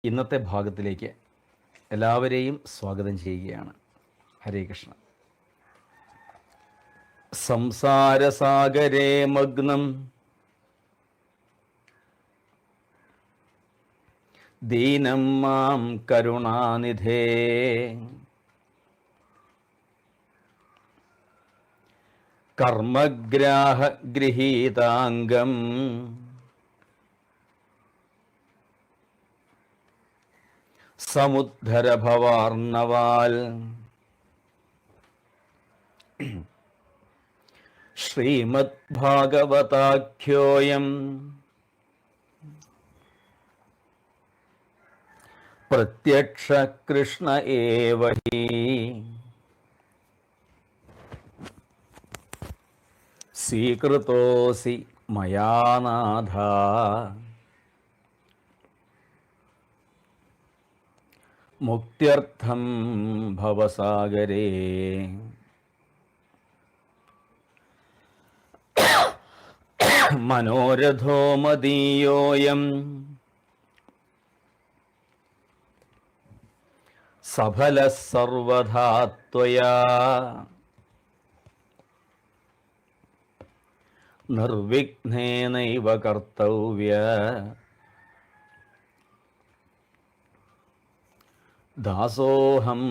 ഇന്നത്തെ ഭാഗത്തിലേക്ക് എല്ലാവരെയും സ്വാഗതം ചെയ്യുകയാണ്. ഹരേ കൃഷ്ണ. സംസാരസാഗരേ മഗ്നം ദീനം മാം കരുണാനിധേ കർമ്മഗ്രാഹ ഗൃഹീതാംഗം സമുദ്ധര ഭവാർണവാൽ ശ്രീമദ്ഭാഗവതാഖ്യോയം പ്രത്യക്ഷ കൃഷ്ണ ഏവ ഹി സ്വീകൃതോസി മയാ നാഥ മുക്ത്യർത്ഥം ഭവസാഗരേ മനോരഥോ മദീയോയം സഫലഃ സർവഥാ ത്വയാ നിർവിഘ്നേനൈവ കർത്തവ്യഃ ദാസോഹം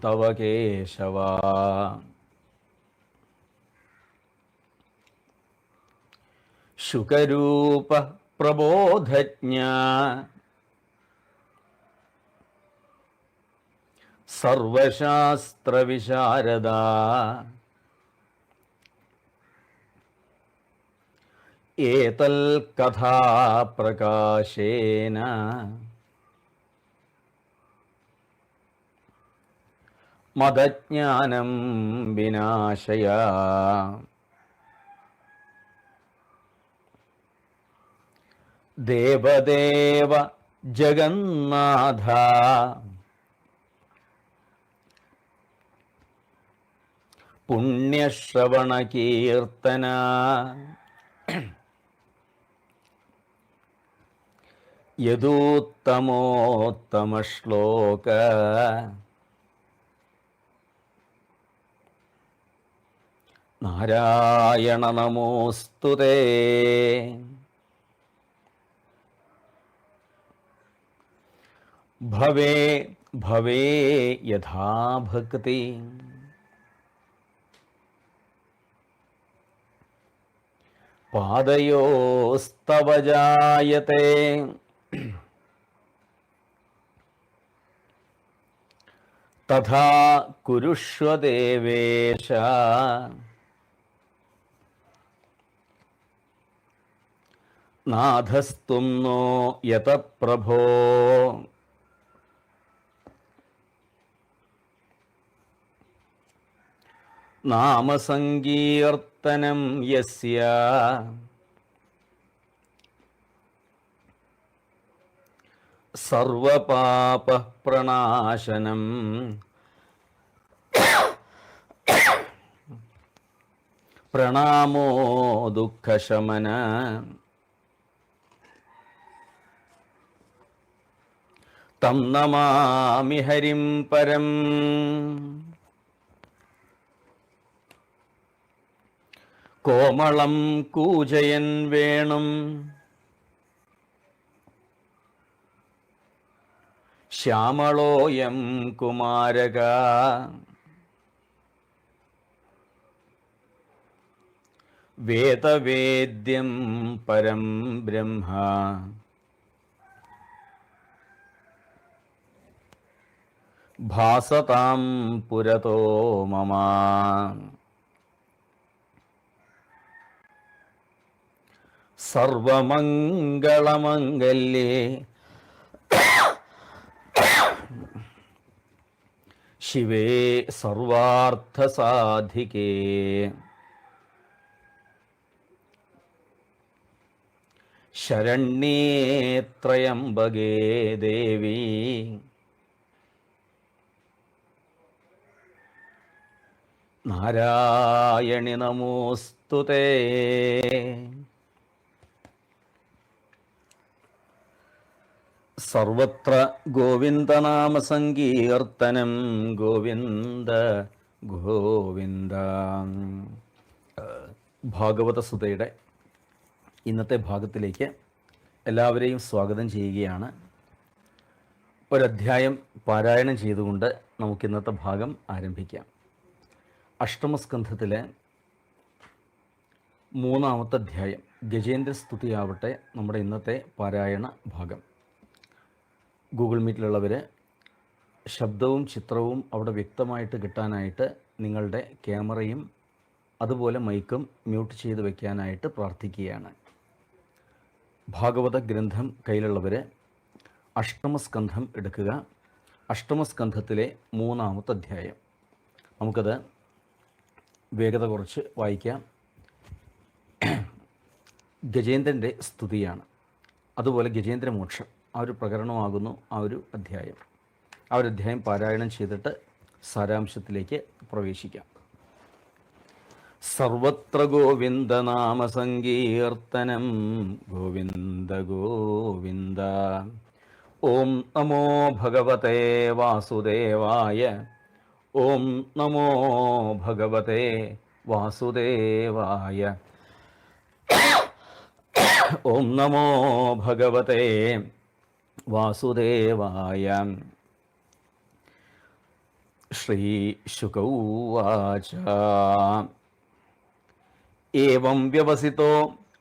തവ കേശവ. ശുകരൂപ പ്രബോധജ്ഞ സർവശാസ്ത്രവിശാരദ ഏതൽ കഥാപ്രകാശേന മദജ്ഞാനം വിനാശയ. ദേവദേവ ജഗന്നാഥ പുണ്യശ്രവണകീർത്തന യദൂത്തമോത്തമശ്ലോക നാരായണ നമോസ്തുതേ. ഭവേ ഭവേ യഥാ ഭക്തി പാദയോസ്തവ ജായത്തെ തഥാ കുരുഷ്വ ദേവേശ. നാഥസ്ത്വം നോ യത പ്രഭോ നാമസങ്കീർത്തനം യസ്യ സർവപാപ പ്രണാശനം പ്രണാമോ ദുഃഖശമന. തം നമാമി ഹരിം പരം. കോമളം കൂജയൻ വേണും ശ്യാമളോയം കുമാരക. വേദവേദ്യം പരം ബ്രഹ്മ ഭാസതാം പുരതോ മമ. സർവമംഗളമംഗല്യേ ശിവേ സർവാർത്ഥസാധികേ ശരണ്യേ ത്രയംബകേ ദേവി നാരായണി നമോസ്തുതേ. സർവത്ര ഗോവിന്ദനാമസങ്കീർത്തനം ഗോവിന്ദ ഗോവിന്ദ. ഭാഗവതസുതയുടെ ഇന്നത്തെ ഭാഗത്തിലേക്ക് എല്ലാവരെയും സ്വാഗതം ചെയ്യുകയാണ്. ഒരധ്യായം പാരായണം ചെയ്തുകൊണ്ട് നമുക്കിന്നത്തെ ഭാഗം ആരംഭിക്കാം. അഷ്ടമസ്കന്ധത്തിലെ 3-ാമത്തെ അധ്യായം ഗജേന്ദ്രസ്തുതിയാവട്ടെ നമ്മുടെ ഇന്നത്തെ പാരായണ ഭാഗം. ഗൂഗിൾ മീറ്റിലുള്ളവർ ശബ്ദവും ചിത്രവും അവിടെ വ്യക്തമായിട്ട് കിട്ടാനായിട്ട് നിങ്ങളുടെ ക്യാമറയും അതുപോലെ മൈക്കും മ്യൂട്ട് ചെയ്ത് വയ്ക്കാനായിട്ട് പ്രാർത്ഥിക്കുകയാണ്. ഭാഗവത ഗ്രന്ഥം കയ്യിലുള്ളവർ അഷ്ടമസ്കന്ധം എടുക്കുക. അഷ്ടമസ്കന്ധത്തിലെ 3-ാമത്തെ അധ്യായം നമുക്കത് വേഗത കുറച്ച് വായിക്കാം. ഗജേന്ദ്രൻ്റെ സ്തുതിയാണ്, അതുപോലെ ഗജേന്ദ്രമോക്ഷം ആ ഒരു പ്രകരണമാകുന്നു ആ ഒരു അധ്യായം. ആ ഒരു അധ്യായം പാരായണം ചെയ്തിട്ട് സാരാംശത്തിലേക്ക് പ്രവേശിക്കാം. സർവത്ര ഗോവിന്ദനാമ സങ്കീർത്തനം ഗോവിന്ദ ഗോവിന്ദ. ഓം നമോ ഭഗവതേ വാസുദേവായ. ഓം നമോ ഭഗവതേ വാസുദേവായ. ഓം നമോ ഭഗവതേ വാസുദേവായ. ശ്രീശുക ഉവാച. ഏവം വ്യവസിതോ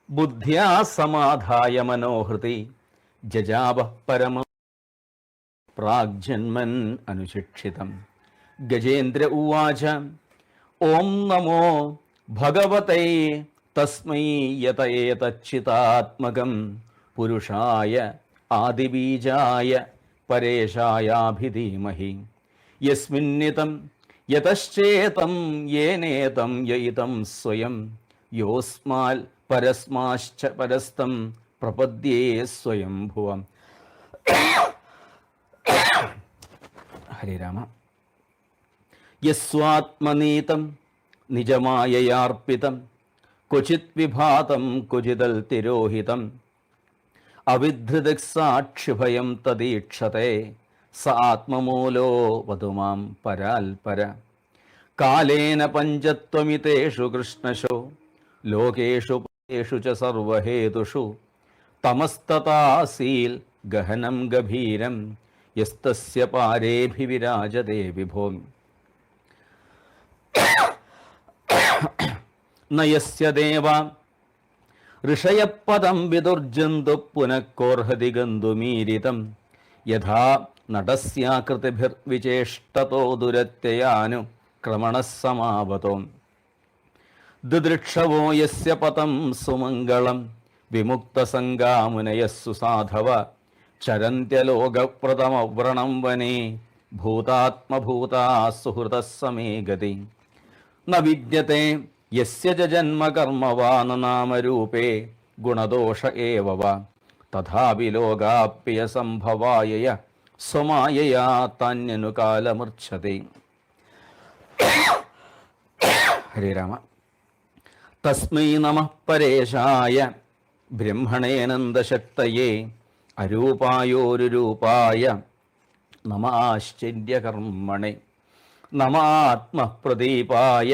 ബുദ്ധ്യാ സമാധായ മനോഹൃതി ജജാവഃ പരമം പ്രാഗ്ജന്മൻ അനുശിക്ഷിതം. ഗജേന്ദ്ര ഉവാച. ഓം നമോ ഭഗവതൈ തസ്മൈ യത ഏതച്ഛിതാത്മകം പുരുഷായ ആദിബീജായ പരേശായാഭിധീമഹി യസ്മിന്നിതം യതശ്ചേതം യേനേതം യയിതം സ്വയം യോസ്മാൽ പരസ്മാശ്ച പരസ്തം പ്രപദ്യേ സ്വയംഭുവം. ഹരേ രാമ. യസ്വാത്മനീതം നിജമായയാർപ്പിതം ക്വചിത് വിഭാതം ക്വചിതൽ തിരോഹിതം അവിധൃതിസാക്ഷിഭയം തദീക്ഷത്തെ സ ആത്മമൂലോ വധുമാം പരാൽപര. കാലേന പഞ്ചത്വമിതേഷു കൃഷ്ണശോ ലോകേഷു പരേഷു ച സർവഹേതുഷു തമസ്തതാസീൽ ഗഹനം ഗഭീരം യസ്തസ്യ പാരേഭിവിരാജതേ വിഭോ. നയസ്യ ദേവ ഋഷയപദം വിദുർജന്തു പുനഃക്കോർഹതി ഗന്ധുമീരിതം യഥാ നടസ്യാകൃതിഭിർവിചേഷ്ടതോ ദുരത്യയാനു ക്രമണഃ സമാവതോ. ദദൃക്ഷവോ യസ്യ പതം സുമംഗളം വിമുക്തസംഗാമുനയഃ സുസാധവ ചരന്ത്യലോകപ്രദമവ്രണം വനേ ഭൂതാത്മഭൂതാ സുഹൃതഃ സമേ ഗതി. ന വിദ്യത്തെ യസ്യ ജന്മകർമ്മവാന നാമരൂപേ ഗുണദോഷ ഏവ വ തഥാപി ലോകാപ്യ സംഭവായയ സ്വമായയാ താന്യനുകാലമൃച്ഛതി. ഹരേ രാമ. തസ്മൈ നമഃ പരേശായ ബ്രഹ്മണേനന്ദശക്തയേ അരൂപായോരുരൂപായ നമാശ്ചര്യകർമ്മണേ നമാത്മപ്രദീപായ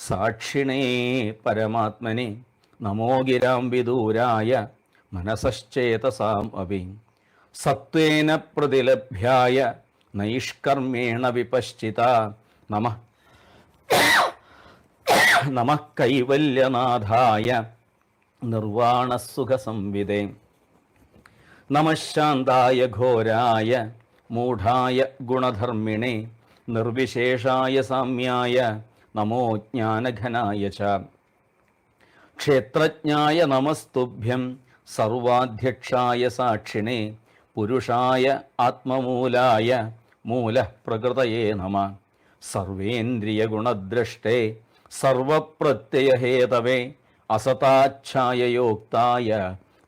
സാക്ഷിണേ പരമാത്മനെ നമോ ഗിരാം വിദൂരായ മനസശ്ചേതസാം അഭി. സത്വേന പ്രതിലഭ്യായ നൈഷ്കർമ്മേണ വിപശ്ചിത നമഃ നമഃ കൈവല്യനാഥായ നിർവാണസുഖസംവിദേ. നമഃ ശാന്തായ ഘോരായ മൂഢായ ഗുണധർമ്മിണേ നിർവിശേഷായ സാമ്യായ നമോ ജ്ഞാനഘനായ ച. ക്ഷേത്രജ്ഞായ നമസ്തുഭ്യം സർവാധ്യക്ഷായ സാക്ഷിണേ പുരുഷായ ആത്മമൂലായ മൂലപ്രകൃതയേ നമഃ. സർവേന്ദ്രിയഗുണദ്രഷ്ടേ സർവപ്രത്യയഹേതവേ അസതാച്ഛായയോക്തായ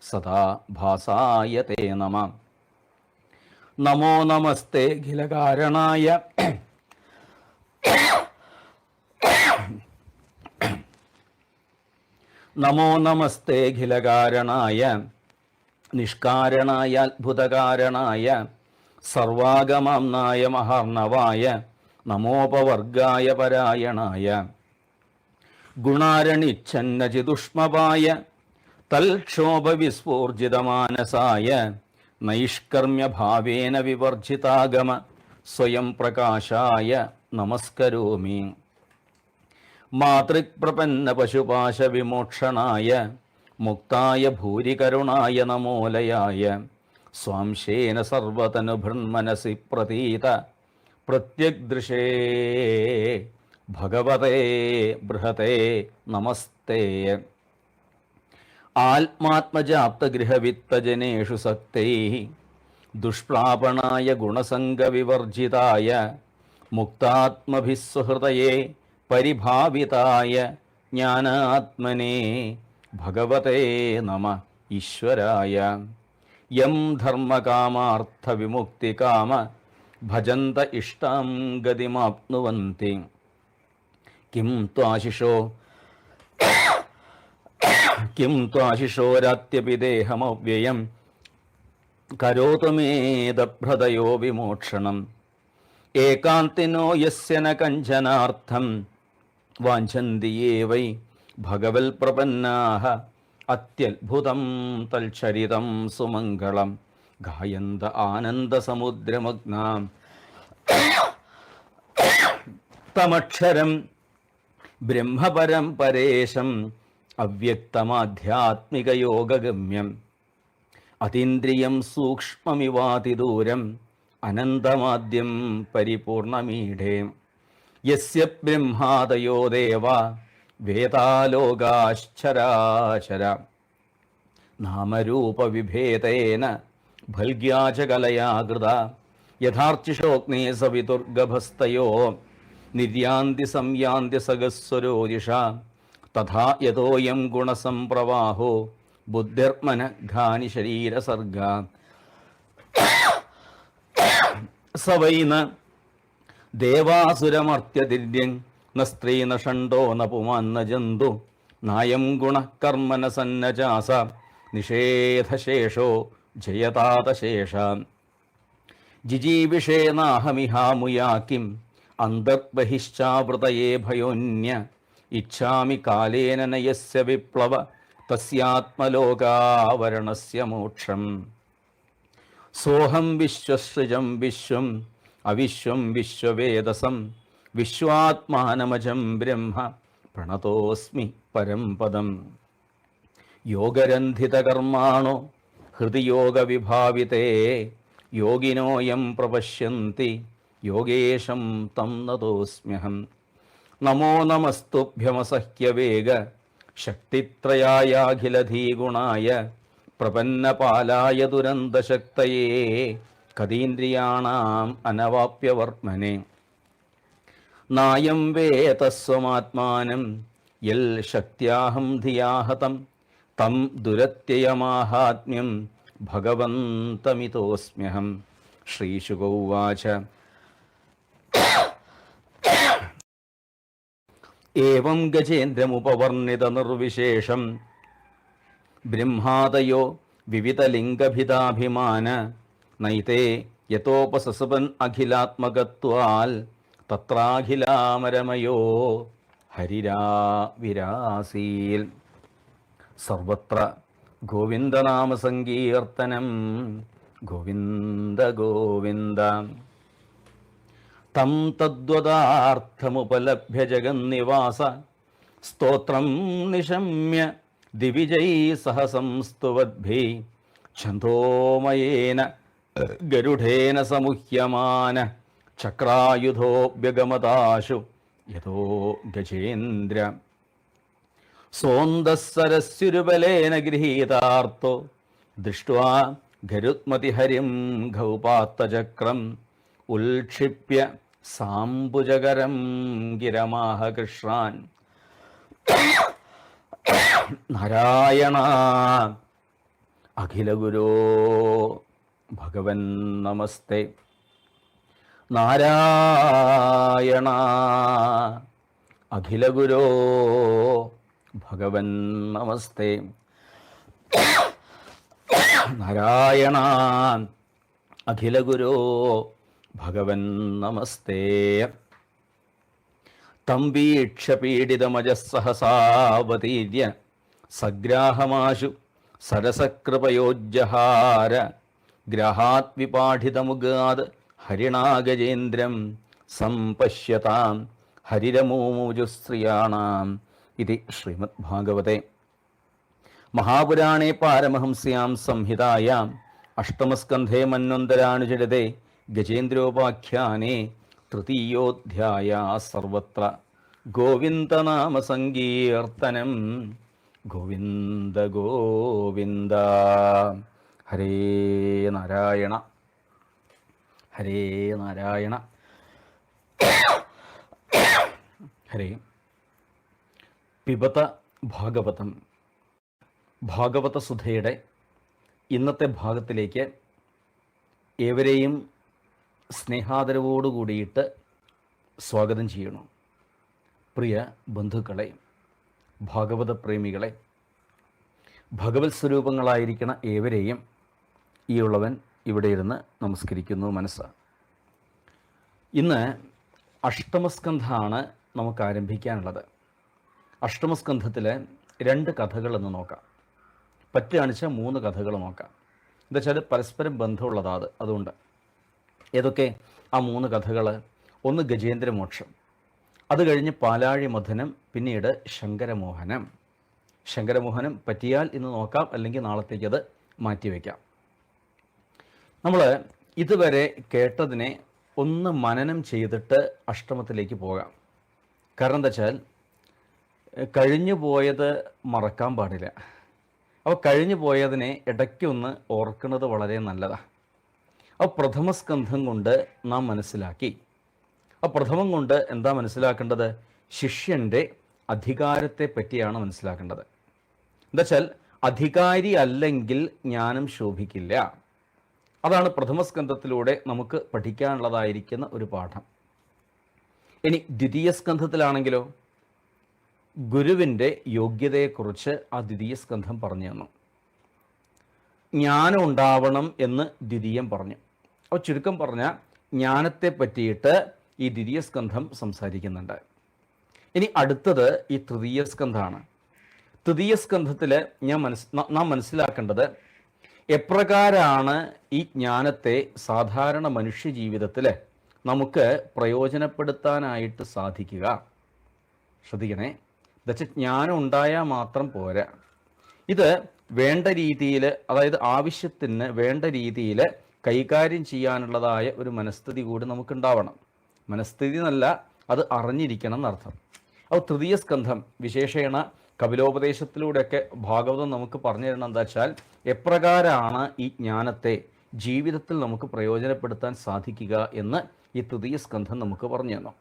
സദാ ഭാസായ തേ നമഃ. നമോ നമസ്തേ അഖിലകാരണായ നമോ നമസ്തേ അഖിലകാരണായ നിഷ്കാരണായ അത്ഭുതകാരണായ സർവാഗമാംനായ മഹാർണവായ നമോപവർഗായ പരായണായ ഗുണാരണിച്ഛന്നചിതുഷ്മപായ തൽക്ഷോഭവിസ്ഫൂർജിതമാനസായ നൈഷ്കർമ്മ്യഭാവേന വിവർജിതാഗമ സ്വയം പ്രകാശായ നമസ്കരോമി. മാതൃക്പ്രപന്ന പശുപാശ വിമോക്ഷണായ മുക്തായ ഭൂരികരുണായ നമോലയായ സ്വാംശേന സർവതനുഭൃന്മനസി പ്രതീത പ്രത്യഗ്ദൃശേ ഭഗവതേ ബൃഹതേ നമസ്തേ. ആത്മാത്മജാപ്തഗൃഹവിത്തജനേഷു സക്തൈഃ ദുഷ്പ്ലാപണായ ഗുണസംഗവിവർജിതായ മുക്താത്മഭിः സുഹൃതയേ പരിഭാവിതായ ജ്ഞാനാത്മനേ ഭഗവതേ നമ ഈശ്വരായ. യം ധർമ്മകാമാർത്ഥവിമുക്തികാമ ഭജന്ത ഇഷ്ടാം ഗതിമാപ്നുവന്തി കിം ത്വാശിഷോരാത്യപി ദേഹമവ്യയം കരോതു മേദഭ്രതയോ വിമോക്ഷണം. ഏകാന്തിനോ യസ്യ ന കഞ്ചനാർത്ഥം വാഞ്ചന്തി യേ വൈ ഭഗവൽ പ്രപന്നാഃ അത്യത്ഭുതം തൽചരിതം സുമംഗളം ഗായന്ത ആനന്ദസമുദ്രമഗ്നാം തമക്ഷരം ബ്രഹ്മപരം പരേശം അവ്യക്തമാധ്യാത്മികയോഗഗമ്യം അതീന്ദ്രിയം സൂക്ഷ്മമിവാതിദൂരം അനന്തമാദ്യം പരിപൂർണമീഢേ. യസ്യ ബ്രഹ്മാദയോ ദേവ വേദാലോകാശ്ചരാചര നാമരൂപവിഭേദേന ഭൽഗ്യാചകലയാ കൃത യഥാർച്ചിഷോഗ്നേ സവിതുർഗഭസ്തയോ നിര്യാന്തി സംയാന്തി സഗസ്വരോദിഷ തഥാ യതോയം ഗുണസംപ്രവാഹോ ബുദ്ധിർമനഘാനി ശരീരസർഗ സ വൈ ന ദേവാസുരമർത്യതിര്യൻ ന സ്ത്രീ ന ഷണ്ഡോ ന പുമാൻ ന ജന്തു നായം ഗുണകർമ്മന സന്നജാസ നിഷേധശേഷോ ജയതാതശേഷ ജിജീവിഷേനാഹമിഹാമുയാ കിം അന്തർബഹിശ്ചാവൃതയേ ഭയോന്യ ഇച്ഛാമി കാലേന നയസ്യ വിപ്ലവ തസ്യാത്മലോകാവരണസ്യ മോക്ഷം. സോഹം വിശ്വസൃജം വിശ്വം അവിശ്വം വിശ്വവേദസം വിശ്വാത്മാനമജം ബ്രഹ്മ പ്രണതോസ്മി പരം പദം. യോഗരന്ധിതകർമാണോ ഹൃദി യോഗവിഭാവിതേ യോഗിനോയം പ്രപശ്യന്തി യോഗേശം തം നതോസ്മ്യഹം. നമോ നമസ്തുഭ്യമസഹ്യവേഗ ശക്തിത്രയായാഖിലധീഗുണായ പ്രപന്നപാലായ ദുരന്തശക്തയേ കതീന്ദ്രിയാണാം അനവാപ്യവർമ്മനെ. നായം വേതസ്വമാത്മാനം യൽ ശക്ത്യാഹം ധിയാഹതം തം ദുരത്യയമാഹാത്മ്യം ഭഗവന്തമിതോസ്മ്യഹം. ശ്രീശുക ഉവാച ഏവം ഗജേന്ദ്രമുപവർണിത നിർവിശേഷം ബ്രഹ്മാദയോ വിവിധലിംഗഭിതാഭിമാന നൈതേ യതോപസസപൻ അഖിലാത്മകത്വാൽ തത്രാഖിലാമരമയോ ഹരിരാവിരാസീൽ. സർവത്ര ഗോവിന്ദനാമസങ്കീർത്തനം ഗോവിന്ദ ഗോവിന്ദ. തം തദ്വദാർത്ഥമുപലഭ്യ ജഗന്നിവാസ സ്തോത്രം നിശമ്യ ദിവിജൈ സഹ സംസ്തുവദ്ഭി ഛന്ദോമയേന ഗരുഡേന സമുഹ്യമാന ചക്രായുധോഭ്യഗമതാശു യഥോ ഗജേന്ദ്ര. സോന്ദസ്സരസ്യുരുബലേന ഗൃഹീതാർത്തോ ദൃഷ്ട്വാ ഗരുത്മതിഹരിം ഗൗപാത്തചക്രം ഉൽക്ഷിപ്യ സാംബുജകരം ഗിരമാഹ കൃഷ്ണാൻ. നാരായണ അഖിലഗുരോ ഭഗവൻ നമസ്തേ. നാരായണ അഖിലഗുരോ ഭഗവൻ നമസ്തേ. നാരായണ അഖിലഗുരോ ഭഗവൻ നമസ്തേ. തം വീക്ഷ പീഡിതമജസഹസാവതീര്യ സഗ്രാഹമാശു സരസകൃപയോജ്ജഹാര ഗ്രഹാത് വിപാഠിതമുഗാത് ഹരിണാഗജേന്ദ്രം സംപശ്യതാം ഹരിരമൂമുജുശ്രിയാണാം. ഇതി ശ്രീമദ്ഭാഗവതേ മഹാപുരാണേ പാരമഹംസ്യാം സംഹിതായാം അഷ്ടമസ്കന്ധേ മന്വന്തരാനുചരിതേ ഗജേന്ദ്രോപാഖ്യാനേ തൃതീയോധ്യായ. സർവത്ര ഗോവിന്ദനാമസങ്കീർത്തനം. ഗോവിന്ദ ഗോവിന്ദ. ഹരേ നാരായണ ഹരേ നാരായണ ഹരേ. പിബത ഭാഗവതം. ഭാഗവത സുധയുടെ ഇന്നത്തെ ഭാഗത്തിലേക്ക് ഏവരെയും സ്നേഹാദരവോടുകൂടിയിട്ട് സ്വാഗതം ചെയ്യണം. പ്രിയ ബന്ധുക്കളെ, ഭാഗവത പ്രേമികളെ, ഭഗവത് സ്വരൂപങ്ങളായിരിക്കണ ഏവരെയും ഈ ഉള്ളവൻ ഇവിടെ ഇരുന്ന് നമസ്കരിക്കുന്നു മനസ്സ്. ഇന്ന് അഷ്ടമസ്കന്ധമാണ് നമുക്ക് ആരംഭിക്കാനുള്ളത്. അഷ്ടമസ്കന്ധത്തിൽ 2 കഥകളെന്ന് നോക്കാം. പറ്റുകയാണെന്ന് വെച്ചാൽ 3 കഥകൾ നോക്കാം. എന്താ വെച്ചാൽ പരസ്പരം ബന്ധമുള്ളതാണ്. അതുകൊണ്ട് ഏതൊക്കെ ആ 3 കഥകൾ? ഒന്ന് ഗജേന്ദ്രമോക്ഷം, അത് കഴിഞ്ഞ് പാലാഴി മഥനം, പിന്നീട് ശങ്കരമോഹനം. ശങ്കരമോഹനം പറ്റിയാൽ ഇന്ന് നോക്കാം, അല്ലെങ്കിൽ നാളത്തേക്കത് മാറ്റിവെക്കാം. നമ്മൾ ഇതുവരെ കേട്ടതിനെ ഒന്ന് മനനം ചെയ്തിട്ട് അഷ്ടമത്തിലേക്ക് പോകാം. കാരണം എന്താ വെച്ചാൽ കഴിഞ്ഞു പോയത് മറക്കാൻ പാടില്ല. അപ്പോൾ കഴിഞ്ഞു പോയതിനെ ഇടയ്ക്കൊന്ന് ഓർക്കുന്നത് വളരെ നല്ലതാണ്. അപ്പോൾ പ്രഥമസ്കന്ധം കൊണ്ട് നാം മനസ്സിലാക്കി. ആ പ്രഥമം കൊണ്ട് എന്താ മനസ്സിലാക്കേണ്ടത്? ശിഷ്യൻ്റെ അധികാരത്തെ പറ്റിയാണ് മനസ്സിലാക്കേണ്ടത്. എന്താ വെച്ചാൽ അധികാരി അല്ലെങ്കിൽ ജ്ഞാനം ശോഭിക്കില്ല. അതാണ് പ്രഥമസ്കന്ധത്തിലൂടെ നമുക്ക് പഠിക്കാനുള്ളതായിരിക്കുന്ന ഒരു പാഠം. ഇനി ദ്വിതീയ സ്കന്ധത്തിലാണെങ്കിലോ ഗുരുവിൻ്റെ യോഗ്യതയെക്കുറിച്ച് ആ ദ്വിതീയ സ്കന്ധം പറഞ്ഞു തന്നു. ജ്ഞാനം ഉണ്ടാവണം എന്ന് ദ്വിതീയം പറഞ്ഞു. അപ്പോൾ ചുരുക്കം പറഞ്ഞാൽ ജ്ഞാനത്തെ പറ്റിയിട്ട് ഈ ദ്വിതീയ സ്കന്ധം സംസാരിക്കുന്നുണ്ട്. ഇനി അടുത്തത് ഈ തൃതീയ സ്കന്ധമാണ്. തൃതീയ സ്കന്ധത്തിൽ നാം മനസ്സിലാക്കേണ്ടത് എപ്രകാരമാണ് ഈ ജ്ഞാനത്തെ സാധാരണ മനുഷ്യ ജീവിതത്തിൽ നമുക്ക് പ്രയോജനപ്പെടുത്താനായിട്ട് സാധിക്കുക. ശ്രദ്ധിക്കണേ, എന്നുവെച്ചാൽ ജ്ഞാനം ഉണ്ടായാൽ മാത്രം പോരാ. ഇത് വേണ്ട രീതിയിൽ, അതായത് ആവശ്യത്തിന് വേണ്ട രീതിയിൽ കൈകാര്യം ചെയ്യാനുള്ളതായ ഒരു മനസ്ഥിതി കൂടി നമുക്കുണ്ടാവണം. മനസ്ഥിതി എന്നല്ല, അത് അറിഞ്ഞിരിക്കണം എന്നർത്ഥം. അപ്പോൾ തൃതീയ സ്കന്ധം വിശേഷേണ കപിലോപദേശത്തിലൂടെയൊക്കെ ഭാഗവതം നമുക്ക് പറഞ്ഞു തരണം. എന്താ വെച്ചാൽ എപ്രകാരമാണ് ഈ ജ്ഞാനത്തെ ജീവിതത്തിൽ നമുക്ക് പ്രയോജനപ്പെടുത്താൻ സാധിക്കുക എന്ന് ഈ തൃതീയ സ്കന്ധം നമുക്ക് പറഞ്ഞു തന്നു.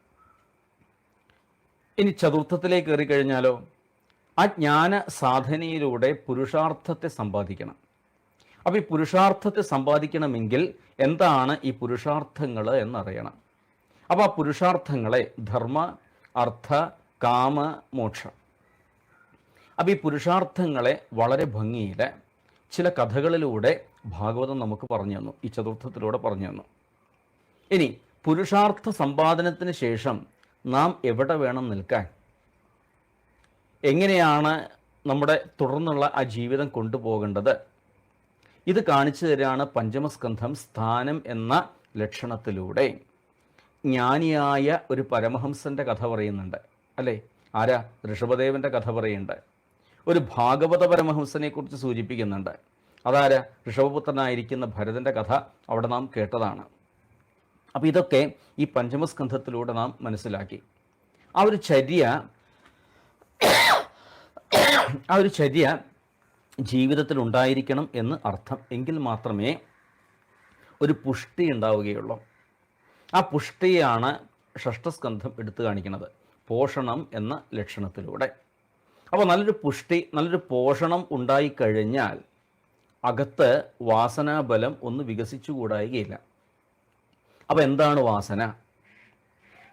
ഇനി ചതുർത്ഥത്തിലേക്ക് കയറി കഴിഞ്ഞാലോ, ആ ജ്ഞാന സാധനയിലൂടെ പുരുഷാർത്ഥത്തെ സമ്പാദിക്കണം. അപ്പോൾ ഈ പുരുഷാർത്ഥത്തെ സമ്പാദിക്കണമെങ്കിൽ എന്താണ് ഈ പുരുഷാർത്ഥങ്ങൾ എന്നറിയണം. അപ്പോൾ ആ പുരുഷാർത്ഥങ്ങളെ ധർമ്മ, അർത്ഥ, കാമ, മോക്ഷം. അപ്പോൾ ഈ പുരുഷാർത്ഥങ്ങളെ വളരെ ഭംഗിയിൽ ചില കഥകളിലൂടെ ഭാഗവതം നമുക്ക് പറഞ്ഞു തന്നു, ഈ ചതുർത്ഥത്തിലൂടെ പറഞ്ഞു തന്നു. ഇനി പുരുഷാർത്ഥ സമ്പാദനത്തിന് ശേഷം നാം എവിടെ വേണം നിൽക്കാൻ, എങ്ങനെയാണ് നമ്മുടെ തുടർന്നുള്ള ആ ജീവിതം കൊണ്ടുപോകേണ്ടത്, ഇത് കാണിച്ചു തരാണ് പഞ്ചമസ്കന്ധം സ്ഥാനം എന്ന ലക്ഷണത്തിലൂടെ. ജ്ഞാനിയായ ഒരു പരമഹംസൻ്റെ കഥ പറയുന്നുണ്ട് അല്ലേ? ആരാ? ഋഷഭദേവൻ്റെ കഥ പറയുന്നുണ്ട്. ഒരു ഭാഗവത പരമഹംസനെ കുറിച്ച് സൂചിപ്പിക്കുന്നുണ്ട്. അതാരാ? ഋഷഭപുത്രനായിരിക്കുന്ന ഭരതൻ്റെ കഥ അവിടെ നാം കേട്ടതാണ്. അപ്പോൾ ഇതൊക്കെ ഈ പഞ്ചമസ്കന്ധത്തിലൂടെ നാം മനസ്സിലാക്കി. ആ ഒരു ചര്യ ജീവിതത്തിൽ ഉണ്ടായിരിക്കണം എന്ന് അർത്ഥം. എങ്കിൽ മാത്രമേ ഒരു പുഷ്ടി ഉണ്ടാവുകയുള്ളൂ. ആ പുഷ്ടിയാണ് ഷഷ്ഠസ്കന്ധം എടുത്തു കാണിക്കുന്നത്, പോഷണം എന്ന ലക്ഷണത്തിലൂടെ. അപ്പോൾ നല്ലൊരു പുഷ്ടി, നല്ലൊരു പോഷണം ഉണ്ടായിക്കഴിഞ്ഞാൽ അകത്ത് വാസനാബലം ഒന്ന് വികസിച്ചുകൂടായികയില്ല. അപ്പോൾ എന്താണ് വാസന?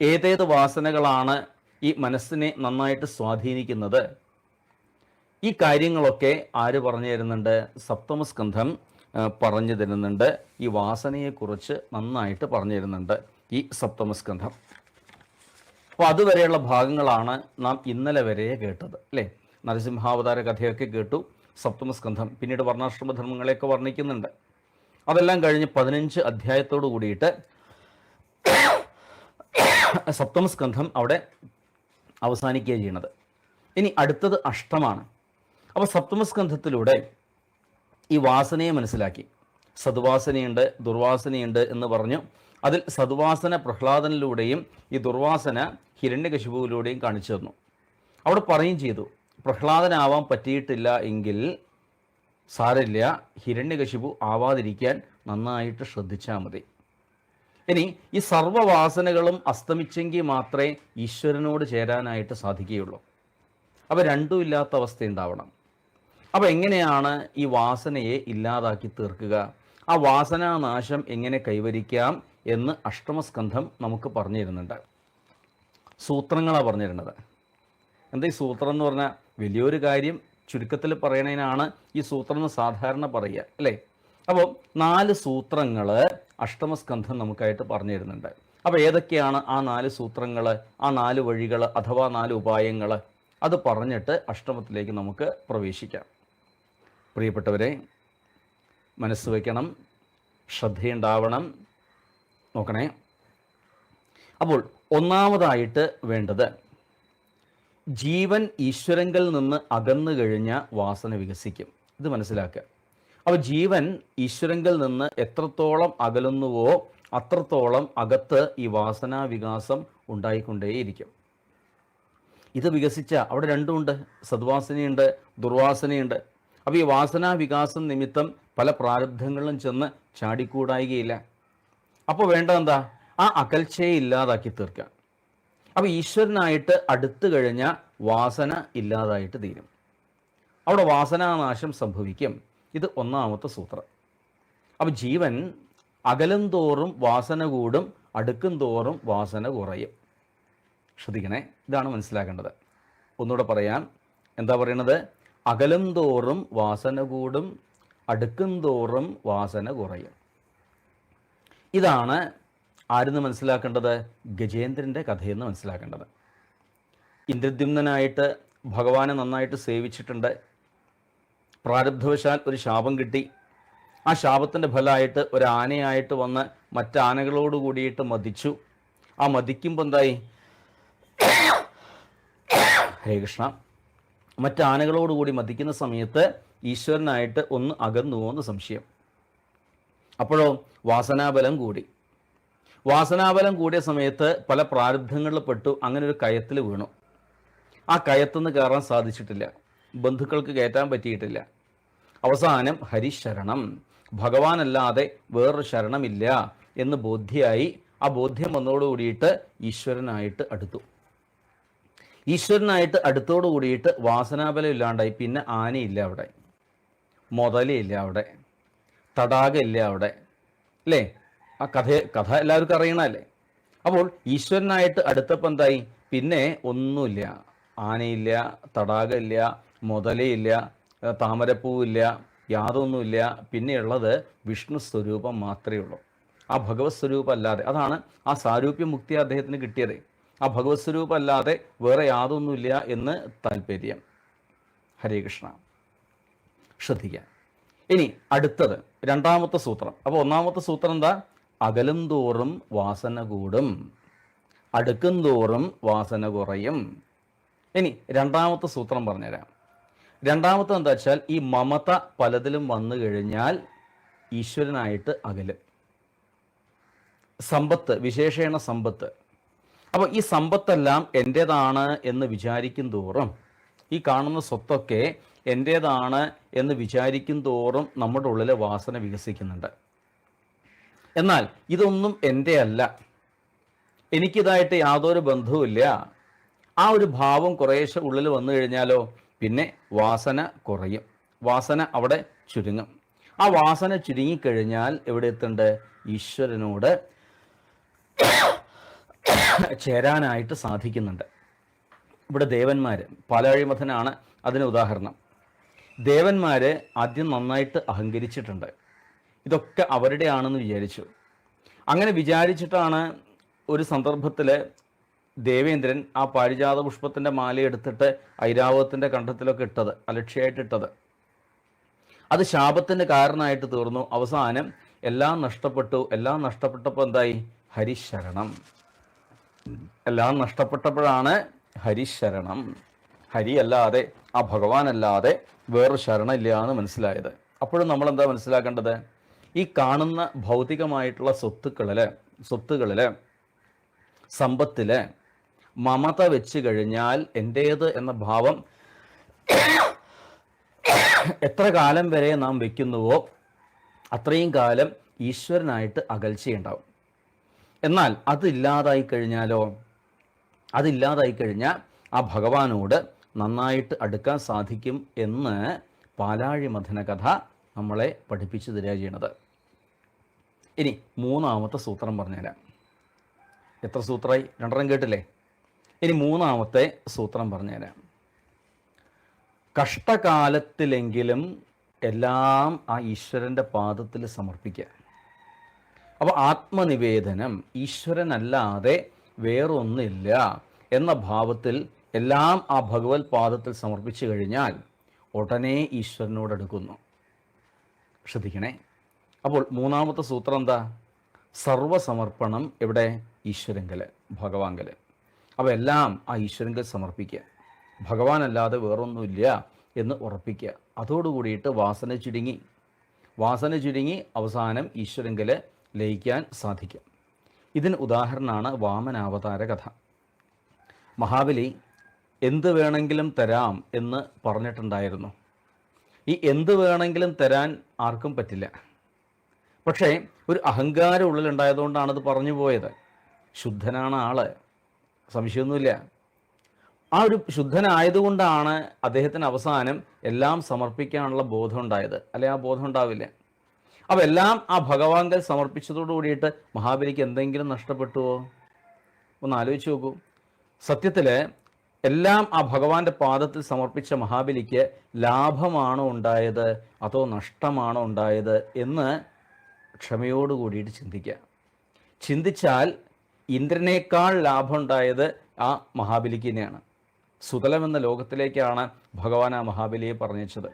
ഏതേത് വാസനകളാണ് ഈ മനസ്സിനെ നന്നായിട്ട് സ്വാധീനിക്കുന്നത്? ഈ കാര്യങ്ങളൊക്കെ ആര് പറഞ്ഞു തരുന്നുണ്ട്? സപ്തമസ്കന്ധം പറഞ്ഞു തരുന്നുണ്ട്. ഈ വാസനയെക്കുറിച്ച് നന്നായിട്ട് പറഞ്ഞു തരുന്നുണ്ട് ഈ സപ്തമസ്കന്ധം. അപ്പോൾ അതുവരെയുള്ള ഭാഗങ്ങളാണ് നാം ഇന്നലെ വരെ കേട്ടത് അല്ലേ. നരസിംഹാവതാര കഥയൊക്കെ കേട്ടു, സപ്തമസ്കന്ധം, പിന്നീട് വർണ്ണാശ്രമധർമ്മങ്ങളെയൊക്കെ വർണ്ണിക്കുന്നുണ്ട്. അതെല്ലാം കഴിഞ്ഞ് 15 അധ്യായത്തോട് കൂടിയിട്ട് സപ്തമസ്കന്ധം അവിടെ അവസാനിക്കുകയാണ് ചെയ്യുന്നത്. ഇനി അടുത്തത് അഷ്ടമാണ്. അപ്പോൾ സപ്തമസ്കന്ധത്തിലൂടെ ഈ വാസനയെ മനസ്സിലാക്കി. സദ്വാസനയുണ്ട്, ദുർവാസനയുണ്ട് എന്ന് പറഞ്ഞു. അതിൽ സദ്വാസന പ്രഹ്ലാദനിലൂടെയും ഈ ദുർവാസന ഹിരണ്യകശിപുവിലൂടെയും കാണിച്ചു തന്നു. അവിടെ പറയുകയും ചെയ്തു, പ്രഹ്ലാദനാവാൻ പറ്റിയിട്ടില്ല എങ്കിൽ സാരമില്ല, ഹിരണ്യകശിപു ആവാതിരിക്കാൻ നന്നായിട്ട് ശ്രദ്ധിച്ചാൽ മതി. ഇനി ഈ സർവ്വവാസനകളും അസ്തമിച്ചെങ്കിൽ മാത്രമേ ഈശ്വരനോട് ചേരാനായിട്ട് സാധിക്കുകയുള്ളൂ. അപ്പോൾ രണ്ടും ഇല്ലാത്ത അവസ്ഥ ഉണ്ടാവണം. അപ്പോൾ എങ്ങനെയാണ് ഈ വാസനയെ ഇല്ലാതാക്കി തീർക്കുക, ആ വാസനാനാശം എങ്ങനെ കൈവരിക്കാം എന്ന് അഷ്ടമസ്കന്ധം നമുക്ക് പറഞ്ഞു തരുന്നുണ്ട്. സൂത്രങ്ങളാണ് പറഞ്ഞു തരുന്നത്. എന്താ ഈ സൂത്രം എന്ന് പറഞ്ഞാൽ? വലിയൊരു കാര്യം ചുരുക്കത്തിൽ പറയണതിനാണ് ഈ സൂത്രം എന്ന് സാധാരണ പറയുക അല്ലേ. അപ്പോൾ 4 സൂത്രങ്ങൾ അഷ്ടമസ്കന്ധം നമുക്കായിട്ട് പറഞ്ഞു തരുന്നുണ്ട്. അപ്പോൾ ഏതൊക്കെയാണ് ആ 4 സൂത്രങ്ങൾ, ആ 4 വഴികൾ അഥവാ 4 ഉപായങ്ങൾ? അത് പറഞ്ഞിട്ട് അഷ്ടമത്തിലേക്ക് നമുക്ക് പ്രവേശിക്കാം. പ്രിയപ്പെട്ടവരെ, മനസ്സ് വയ്ക്കണം, ശ്രദ്ധയുണ്ടാവണം. നോക്കണേ. അപ്പോൾ ഒന്നാമതായിട്ട് വേണ്ടത്, ജീവൻ ഈശ്വരങ്കിൽ നിന്ന് അകന്നു കഴിഞ്ഞ വാസന വികസിക്കും. ഇത് മനസ്സിലാക്കുക. അപ്പോൾ ജീവൻ ഈശ്വരങ്കിൽ നിന്ന് എത്രത്തോളം അകലുന്നുവോ അത്രത്തോളം അകത്ത് ഈ വാസനാ വികാസം ഉണ്ടായിക്കൊണ്ടേയിരിക്കും. ഇത് വികസിച്ച അവിടെ രണ്ടുമുണ്ട്, സദ്വാസനയുണ്ട്, ദുർവാസനയുണ്ട്. അപ്പോൾ ഈ വാസനാ വികാസം നിമിത്തം പല പ്രാരബ്ധങ്ങളിലും ചെന്ന് ചാടിക്കൂടായികയില്ല. അപ്പോൾ വേണ്ടത് എന്താ? ആ അകൽച്ചയെ ഇല്ലാതാക്കി തീർക്കുക. അപ്പോൾ ഈശ്വരനായിട്ട് അടുത്തു കഴിഞ്ഞ വാസന ഇല്ലാതായിട്ട് തീരും. അവിടെ വാസനാനാശം സംഭവിക്കും. ഇത് ഒന്നാമത്തെ സൂത്രം. അപ്പോൾ ജീവൻ അകലും തോറും വാസന കൂടും, അടുക്കും തോറും വാസന കുറയും. ശ്രദ്ധിക്കണേ, ഇതാണ് മനസ്സിലാക്കേണ്ടത്. ഒന്നുകൂടെ പറയാം. എന്താ പറയണത്? അകലും തോറും വാസന കൂടും, അടുക്കും തോറും വാസന കുറയും. ഇതാണ് ആരെന്ന് മനസ്സിലാക്കേണ്ടത്? ഗജേന്ദ്രൻ്റെ കഥയെന്ന് മനസ്സിലാക്കേണ്ടത്. ഇന്ദ്രദ്യുമ്നനായിട്ട് ഭഗവാനെ നന്നായിട്ട് സേവിച്ചിട്ടുണ്ട്. പ്രാരബ്ധവശാൽ ഒരു ശാപം കിട്ടി. ആ ശാപത്തിൻ്റെ ഫലമായിട്ട് ഒരു ആനയായിട്ട് വന്ന് മറ്റാനകളോട് കൂടിയിട്ട് മതിച്ചു. ആ മതിക്കുമ്പോൾ എന്തായി? ഹരേ കൃഷ്ണ. മറ്റാനകളോടുകൂടി മതിക്കുന്ന സമയത്ത് ഈശ്വരനായിട്ട് ഒന്ന് അകന്നുവോ എന്ന് സംശയം. അപ്പോഴോ വാസനാബലം കൂടി. വാസനാബലം കൂടിയ സമയത്ത് പല പ്രാരബ്ധങ്ങളിൽ പെട്ടു. അങ്ങനെ ഒരു കയത്തിൽ വീണു. ആ കയത്തുനിന്ന് കയറാൻ സാധിച്ചിട്ടില്ല, ബന്ധുക്കൾക്ക് കയറ്റാൻ പറ്റിയിട്ടില്ല. അവസാനം ഹരിശരണം, ഭഗവാനല്ലാതെ വേറൊരു ശരണമില്ല എന്ന് ബോധ്യമായി. ആ ബോധ്യം വന്നതോടുകൂടിയിട്ട് ഈശ്വരനായിട്ട് അടുത്തു. ഈശ്വരനായിട്ട് അടുത്തോടു കൂടിയിട്ട് വാസനാബലം ഇല്ലാണ്ടായി. പിന്നെ ആനയില്ല അവിടെ, മുതലയില്ല അവിടെ, തടാകമില്ല അവിടെ അല്ലേ. ആ കഥ എല്ലാവർക്കും അറിയണമല്ലേ. അപ്പോൾ ഈശ്വരനായിട്ട് അടുത്തപ്പോൾ എന്തായി? പിന്നെ ഒന്നുമില്ല. ആനയില്ല, തടാകമില്ല, മുതലയില്ല, താമരപ്പൂവില്ല, യാതൊന്നുമില്ല. പിന്നെയുള്ളത് വിഷ്ണു സ്വരൂപം മാത്രമേ ഉള്ളൂ. ആ ഭഗവത് സ്വരൂപം അല്ലാതെ, അതാണ് ആ സാരൂപ്യ മുക്തി അദ്ദേഹത്തിന് കിട്ടിയത്. ആ ഭഗവത് സ്വരൂപം അല്ലാതെ വേറെ യാതൊന്നുമില്ല എന്ന് താല്പര്യം. ഹരേ കൃഷ്ണ. ശ്രദ്ധിക്കുക. ഇനി അടുത്തത് രണ്ടാമത്തെ സൂത്രം. അപ്പോൾ ഒന്നാമത്തെ സൂത്രം എന്താ? അകലും തോറും വാസന കൂടും, അടുക്കും തോറും വാസന കുറയും. ഇനി രണ്ടാമത്തെ സൂത്രം പറഞ്ഞുതരാം. രണ്ടാമത്തെ എന്താ വെച്ചാൽ, ഈ മമത പലതിലും വന്നു കഴിഞ്ഞാൽ ഈശ്വരനായിട്ട് അകലും. സമ്പത്ത്, വിശേഷേണ സമ്പത്ത്. അപ്പോൾ ഈ സമ്പത്തെല്ലാം എൻ്റേതാണ് എന്ന് വിചാരിക്കും തോറും, ഈ കാണുന്ന സ്വത്തൊക്കെ എൻ്റേതാണ് എന്ന് വിചാരിക്കും തോറും നമ്മുടെ ഉള്ളിൽ വാസന വികസിക്കുന്നുണ്ട്. എന്നാൽ ഇതൊന്നും എൻ്റെ അല്ല, എനിക്കിതായിട്ട് യാതൊരു ബന്ധവുമില്ല, ആ ഒരു ഭാവം കുറേശ്ശെ ഉള്ളിൽ വന്നു കഴിഞ്ഞാലോ പിന്നെ വാസന കുറയും, വാസന അവിടെ ചുരുങ്ങും. ആ വാസന ചുരുങ്ങിക്കഴിഞ്ഞാൽ എവിടെ എത്തുന്നുണ്ട്? ഈശ്വരനോട് ചേരാനായിട്ട് സാധിക്കുന്നുണ്ട്. ഇവിടെ ദേവന്മാർ, പാലാഴിമഥനാണ് അതിന് ഉദാഹരണം. ദേവന്മാർ ആദ്യം നന്നായിട്ട് അഹങ്കരിച്ചിട്ടുണ്ട്. ഇതൊക്കെ അവരുടെ ആണെന്ന് വിചാരിച്ചു. അങ്ങനെ വിചാരിച്ചിട്ടാണ് ഒരു സന്ദർഭത്തിൽ ദേവേന്ദ്രൻ ആ പാരിജാത പുഷ്പത്തിൻ്റെ മാല എടുത്തിട്ട് ഐരാവതത്തിൻ്റെ കണ്ഠത്തിലൊക്കെ ഇട്ടത്, അലക്ഷ്യമായിട്ട് ഇട്ടത്. അത് ശാപത്തിന് കാരണമായിട്ട് തീർന്നു. അവസാനം എല്ലാം നഷ്ടപ്പെട്ടു. എല്ലാം നഷ്ടപ്പെട്ടപ്പോൾ എന്തായി? ഹരിശരണം. എല്ലാം നഷ്ടപ്പെട്ടപ്പോഴാണ് ഹരിശരണം, ഹരി അല്ലാതെ, ആ ഭഗവാനല്ലാതെ വേറൊരു ശരണമില്ല എന്ന് മനസ്സിലായത്. അപ്പോഴും നമ്മൾ എന്താ മനസ്സിലാക്കേണ്ടത്? ഈ കാണുന്ന ഭൗതികമായിട്ടുള്ള സ്വത്തുക്കളിൽ സമ്പത്തിൽ മമത വെച്ച് കഴിഞ്ഞാൽ എൻ്റേത് എന്ന ഭാവം എത്ര കാലം വരെ നാം വയ്ക്കുന്നുവോ അത്രയും കാലം ഈശ്വരനായിട്ട് അകൽച്ചയുണ്ടാവും. എന്നാൽ അതില്ലാതായി കഴിഞ്ഞാൽ ആ ഭഗവാനോട് നന്നായിട്ട് അടുക്കാൻ സാധിക്കും എന്ന് പാലാഴി മഥന കഥ നമ്മളെ പഠിപ്പിച്ചു തരിക ചെയ്യണത്. ഇനി മൂന്നാമത്തെ സൂത്രം പറഞ്ഞുതരാം. എത്ര സൂത്രമായി? രണ്ടെണ്ണം കേട്ടില്ലേ? ഇനി മൂന്നാമത്തെ സൂത്രം പറഞ്ഞുതരാം. കഷ്ടകാലത്തിലെങ്കിലും എല്ലാം ആ ഈശ്വരൻ്റെ പാദത്തിൽ സമർപ്പിക്കുക. അപ്പോൾ ആത്മനിവേദനം, ഈശ്വരനല്ലാതെ വേറൊന്നില്ല എന്ന ഭാവത്തിൽ എല്ലാം ആ ഭഗവത് പാദത്തിൽ സമർപ്പിച്ചു കഴിഞ്ഞാൽ ഉടനെ ഈശ്വരനോടടുക്കുന്നു. ശ്രദ്ധിക്കണേ. അപ്പോൾ മൂന്നാമത്തെ സൂത്രം എന്താ? സർവസമർപ്പണം. എവിടെ? ഈശ്വരങ്കൽ, ഭഗവാങ്കൽ. അപ്പോൾ എല്ലാം ആ ഈശ്വരങ്കൽ സമർപ്പിക്കുക. ഭഗവാനല്ലാതെ വേറൊന്നുമില്ല എന്ന് ഉറപ്പിക്കുക. അതോടുകൂടിയിട്ട് വാസന ചുരുങ്ങി അവസാനം ഈശ്വരങ്കൽ ലയിക്കാൻ സാധിക്കും. ഇതിന് ഉദാഹരണമാണ് വാമനാവതാര കഥ. മഹാബലി എന്ത് വേണമെങ്കിലും തരാം എന്ന് പറഞ്ഞിട്ടുണ്ടായിരുന്നു. ഈ എന്ത് വേണമെങ്കിലും തരാൻ ആർക്കും പറ്റില്ല. പക്ഷേ ഒരു അഹങ്കാരം ഉള്ളിലുണ്ടായതുകൊണ്ടാണത് പറഞ്ഞു പോയത്. ശുദ്ധനാണ് ആള്, സംശയമൊന്നുമില്ല. ആ ഒരു ശുദ്ധനായതുകൊണ്ടാണ് അദ്ദേഹത്തിന് അവസാനം എല്ലാം സമർപ്പിക്കാനുള്ള ബോധം ഉണ്ടായത്. അല്ലെ, ആ ബോധം ഉണ്ടാവില്ല. അപ്പോൾ എല്ലാം ആ ഭഗവാങ്കൽ സമർപ്പിച്ചതോടു കൂടിയിട്ട് മഹാബലിക്ക് എന്തെങ്കിലും നഷ്ടപ്പെട്ടുവോ? ഒന്ന് ആലോചിച്ച് നോക്കൂ. സത്യത്തിൽ എല്ലാം ആ ഭഗവാന്റെ പാദത്തിൽ സമർപ്പിച്ച മഹാബലിക്ക് ലാഭമാണോ ഉണ്ടായത് അതോ നഷ്ടമാണോ ഉണ്ടായത് എന്ന് ക്ഷമയോട് കൂടിയിട്ട് ചിന്തിച്ചാൽ ഇന്ദ്രനേക്കാൾ ലാഭം ഉണ്ടായത് ആ മഹാബലിക്ക് തന്നെയാണ്. സുതലം എന്ന ലോകത്തിലേക്കാണ് ഭഗവാൻ ആ മഹാബലിയെ പറഞ്ഞത്.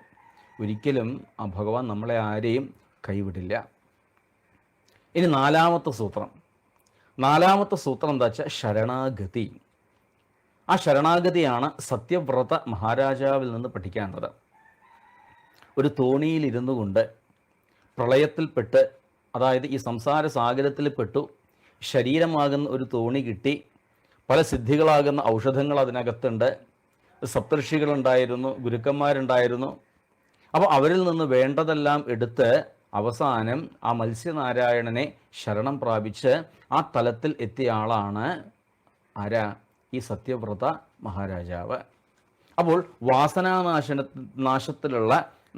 ഒരിക്കലും ആ ഭഗവാൻ നമ്മളെ ആരെയും കൈവിടില്ല. ഇനി നാലാമത്തെ സൂത്രം എന്താ വെച്ചാൽ ശരണാഗതി. ആ ശരണാഗതിയാണ് സത്യവ്രത മഹാരാജാവിൽ നിന്ന് പഠിക്കേണ്ടത്. ഒരു തോണിയിൽ ഇരുന്നു കൊണ്ട് പ്രളയത്തിൽപ്പെട്ട്, അതായത് ഈ സംസാര സാഗരത്തിൽ പെട്ടു, ശരീരമാകുന്ന ഒരു തോണി കിട്ടി, പല സിദ്ധികളാകുന്ന ഔഷധങ്ങൾ അതിനകത്തുണ്ട്, സപ്തർഷികളുണ്ടായിരുന്നു, ഗുരുക്കന്മാരുണ്ടായിരുന്നു. അപ്പോൾ അവരിൽ നിന്ന് വേണ്ടതെല്ലാം എടുത്ത് അവസാനം ആ മത്സ്യനാരായണനെ ശരണം പ്രാപിച്ച് ആ തലത്തിൽ എത്തിയ ആളാണ് ആരാ? ഈ സത്യവ്രത മഹാരാജാവ്. അപ്പോൾ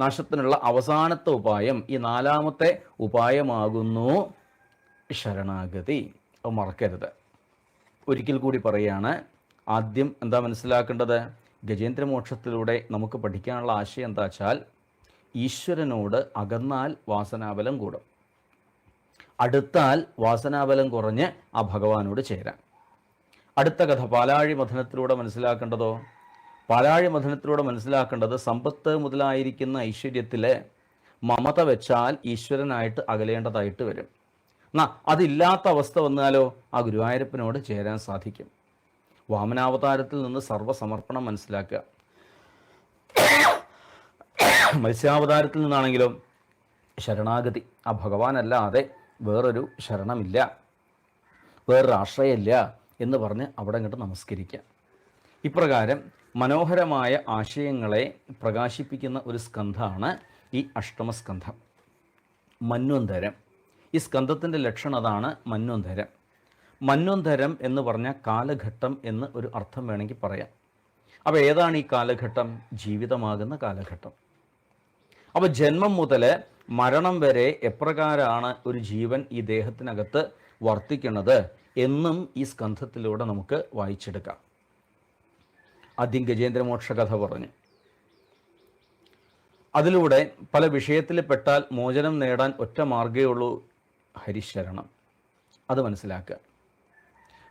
നാശത്തിനുള്ള അവസാനത്തെ ഉപായം, ഈ നാലാമത്തെ ഉപായമാകുന്നു ശരണാഗതി. അത് മറക്കരുത്. ഒരിക്കൽ കൂടി പറയുകയാണ്. ആദ്യം എന്താ മനസ്സിലാക്കേണ്ടത്? ഗജേന്ദ്രമോക്ഷത്തിലൂടെ നമുക്ക് പഠിക്കാനുള്ള ആശയം എന്താ വെച്ചാൽ, ഈശ്വരനോട് അകന്നാൽ വാസനാബലം കൂടും, അടുത്താൽ വാസനാബലം കുറഞ്ഞ് ആ ഭഗവാനോട് ചേരാം. അടുത്ത കഥ പാലാഴി മഥനത്തിലൂടെ മനസ്സിലാക്കേണ്ടത് സമ്പത്ത് മുതലായിരിക്കുന്ന ഐശ്വര്യത്തിൽ മമത വെച്ചാൽ ഈശ്വരനായിട്ട് അകലേണ്ടതായിട്ട് വരും. അതില്ലാത്ത അവസ്ഥ വന്നാലോ ആ ഗുരുവായൂരപ്പനോട് ചേരാൻ സാധിക്കും. വാമനാവതാരത്തിൽ നിന്ന് സർവ്വസമർപ്പണം മനസ്സിലാക്കുക. മത്സ്യാവതാരത്തിൽ നിന്നാണെങ്കിലോ ശരണാഗതി. ആ ഭഗവാനല്ലാതെ വേറൊരു ശരണമില്ല, വേറൊരു ആശ്രയമില്ല എന്ന് പറഞ്ഞ് അവിടെ അങ്ങോട്ട് നമസ്കരിക്കുക. ഇപ്രകാരം മനോഹരമായ ആശയങ്ങളെ പ്രകാശിപ്പിക്കുന്ന ഒരു സ്കന്ധമാണ് ഈ അഷ്ടമസ്കന്ധം. മന്വന്തരം. ഈ സ്കന്ധത്തിൻ്റെ ലക്ഷണം അതാണ്, മന്വന്തരം. മന്വന്തരം എന്ന് പറഞ്ഞാൽ കാലഘട്ടം എന്ന് ഒരു അർത്ഥം വേണമെങ്കിൽ പറയാം. അപ്പോൾ ഏതാണ് ഈ കാലഘട്ടം? ജീവിതമാകുന്ന കാലഘട്ടം. അപ്പോൾ ജന്മം മുതൽ മരണം വരെ എപ്രകാരമാണ് ഒരു ജീവൻ ഈ ദേഹത്തിനകത്ത് വർത്തിക്കുന്നത് എന്നും ഈ സ്കന്ധത്തിലൂടെ നമുക്ക് അതിലൂടെ പല വിഷയത്തിൽ പെട്ടാൽ മോചനം നേടാൻ ഒറ്റ മാർഗ്ഗമേ ഉള്ളൂ, ഹരിശരണം. അത് മനസ്സിലാക്കുക.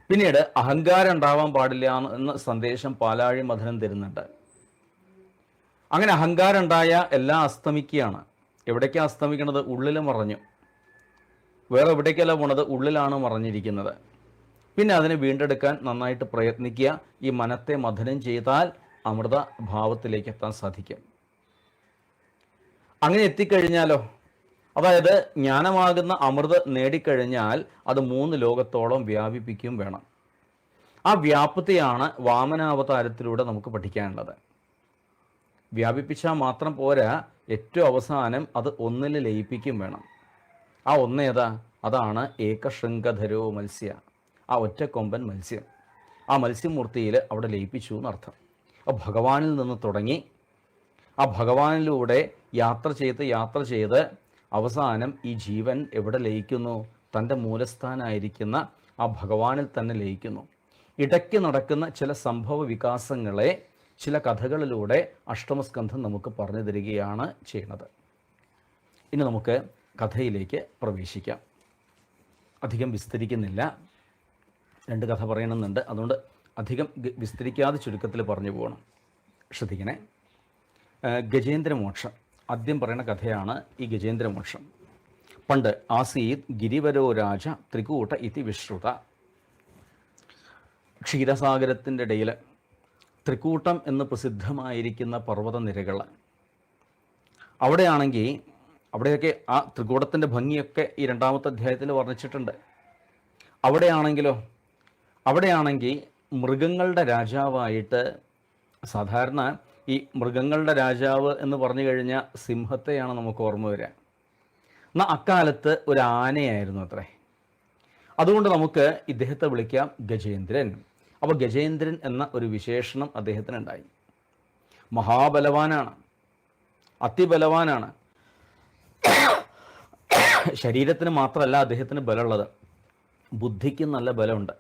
പിന്നീട് അഹങ്കാരം ഉണ്ടാവാൻ പാടില്ല എന്ന സന്ദേശം പാലാഴി മഥനം തരുന്നുണ്ട്. അങ്ങനെ അഹങ്കാരം ഉണ്ടായ എല്ലാം അസ്തമിക്കുകയാണ്. എവിടേക്കാണ് അസ്തമിക്കുന്നത്? ഉള്ളിൽ മറഞ്ഞു. വേറെ എവിടേക്കല്ല പോണത്? ഉള്ളിലാണ് മറഞ്ഞിരിക്കുന്നത്. പിന്നെ അതിനെ വീണ്ടെടുക്കാൻ നന്നായിട്ട് പ്രയത്നിക്കുക. ഈ മനത്തെ മഥനം ചെയ്താൽ അമൃത ഭാവത്തിലേക്ക് എത്താൻ സാധിക്കും. അങ്ങനെ എത്തിക്കഴിഞ്ഞാലോ, അതായത് ജ്ഞാനമാകുന്ന അമൃത് നേടിക്കഴിഞ്ഞാൽ അത് 3 ലോകത്തോളം വ്യാപിപ്പിക്കുകയും വേണം. ആ വ്യാപ്തിയാണ് വാമനാവതാരത്തിലൂടെ നമുക്ക് പഠിക്കാനുള്ളത്. വ്യാപിപ്പിച്ചാൽ മാത്രം പോരാ, ഏറ്റവും അവസാനം അത് ഒന്നിൽ ലയിപ്പിക്കും വേണം. ആ ഒന്നേതാ? അതാണ് ഏകശൃംഖധരോ മത്സ്യ, ആ ഒറ്റക്കൊമ്പൻ മത്സ്യം. ആ മത്സ്യമൂർത്തിയിൽ അവിടെ ലയിപ്പിച്ചു എന്നർത്ഥം. ആ ഭഗവാനിൽ നിന്ന് തുടങ്ങി ആ ഭഗവാനിലൂടെ യാത്ര ചെയ്ത് അവസാനം ഈ ജീവൻ എവിടെ ലയിക്കുന്നു? തൻ്റെ മൂലസ്ഥാനായിരിക്കുന്ന ആ ഭഗവാനിൽ തന്നെ ലയിക്കുന്നു. ഇടയ്ക്ക് നടക്കുന്ന ചില സംഭവ വികാസങ്ങളെ ചില കഥകളിലൂടെ അഷ്ടമസ്കന്ധം നമുക്ക് പറഞ്ഞു തരികയാണ് ചെയ്യുന്നത്. ഇനി നമുക്ക് കഥയിലേക്ക് പ്രവേശിക്കാം. അധികം വിസ്തരിക്കുന്നില്ല, 2 കഥ പറയണമെന്നുണ്ട്. അതുകൊണ്ട് അധികം വിസ്തരിക്കാതെ ചുരുക്കത്തിൽ പറഞ്ഞു പോകണം. ശ്രദ്ധിക്കണേ. ഗജേന്ദ്രമോക്ഷം ആദ്യം പറയുന്ന കഥയാണ് ഈ ഗജേന്ദ്രമോക്ഷം. പണ്ട് ആസീത് ഗിരിവരോ രാജ ത്രികൂട്ട ഇതി വിശ്രുത. ക്ഷീരസാഗരത്തിൻ്റെ ഇടയിൽ ത്രികൂട്ടം എന്ന് പ്രസിദ്ധമായിരിക്കുന്ന പർവ്വതനിരകൾ. അവിടെയൊക്കെ ആ ത്രികൂടത്തിൻ്റെ ഭംഗിയൊക്കെ ഈ 2ാമത്തെ അധ്യായത്തിൽ വർണ്ണിച്ചിട്ടുണ്ട്. അവിടെയാണെങ്കിൽ മൃഗങ്ങളുടെ രാജാവായിട്ട്, സാധാരണ ഈ മൃഗങ്ങളുടെ രാജാവ് എന്ന് പറഞ്ഞു കഴിഞ്ഞാൽ സിംഹത്തെയാണ് നമുക്ക് ഓർമ്മ വരിക. എന്നാൽ അക്കാലത്ത് ഒരു ആനയായിരുന്നു അത്രേ. അതുകൊണ്ട് നമുക്ക് ഇദ്ദേഹത്തെ വിളിക്കാം ഗജേന്ദ്രൻ. അപ്പോൾ ഗജേന്ദ്രൻ എന്ന ഒരു വിശേഷണം അദ്ദേഹത്തിനുണ്ടായി. മഹാബലവാനാണ്, അതിബലവാനാണ്. ശരീരത്തിന് മാത്രമല്ല അദ്ദേഹത്തിന് ബലമുള്ളത്, ബുദ്ധിക്കും നല്ല ബലമുണ്ട്.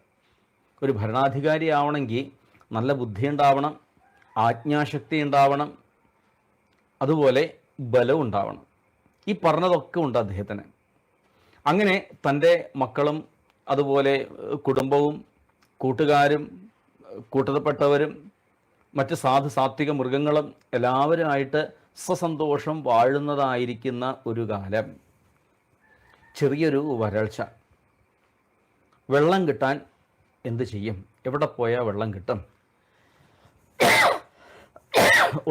ഒരു ഭരണാധികാരി ആവണമെങ്കിൽ നല്ല ബുദ്ധി ഉണ്ടാവണം, ആജ്ഞാശക്തി ഉണ്ടാവണം, അതുപോലെ ബലം ഉണ്ടാവണം. ഈ പറഞ്ഞതൊക്കെ ഉണ്ട് അദ്ദേഹത്തിന്. അങ്ങനെ തൻ്റെ മക്കളും അതുപോലെ കുടുംബവും കൂട്ടുകാരും കൂട്ടത്തിൽപ്പെട്ടവരും മറ്റ് സാത്വിക മൃഗങ്ങളും എല്ലാവരുമായിട്ട് സസന്തോഷം വാഴുന്നതായിരിക്കുന്ന ഒരു കാലം. ചെറിയൊരു വരൾച്ച. വെള്ളം കിട്ടാൻ എന്ത് ചെയ്യും? എവിടെ പോയാൽ വെള്ളം കിട്ടും?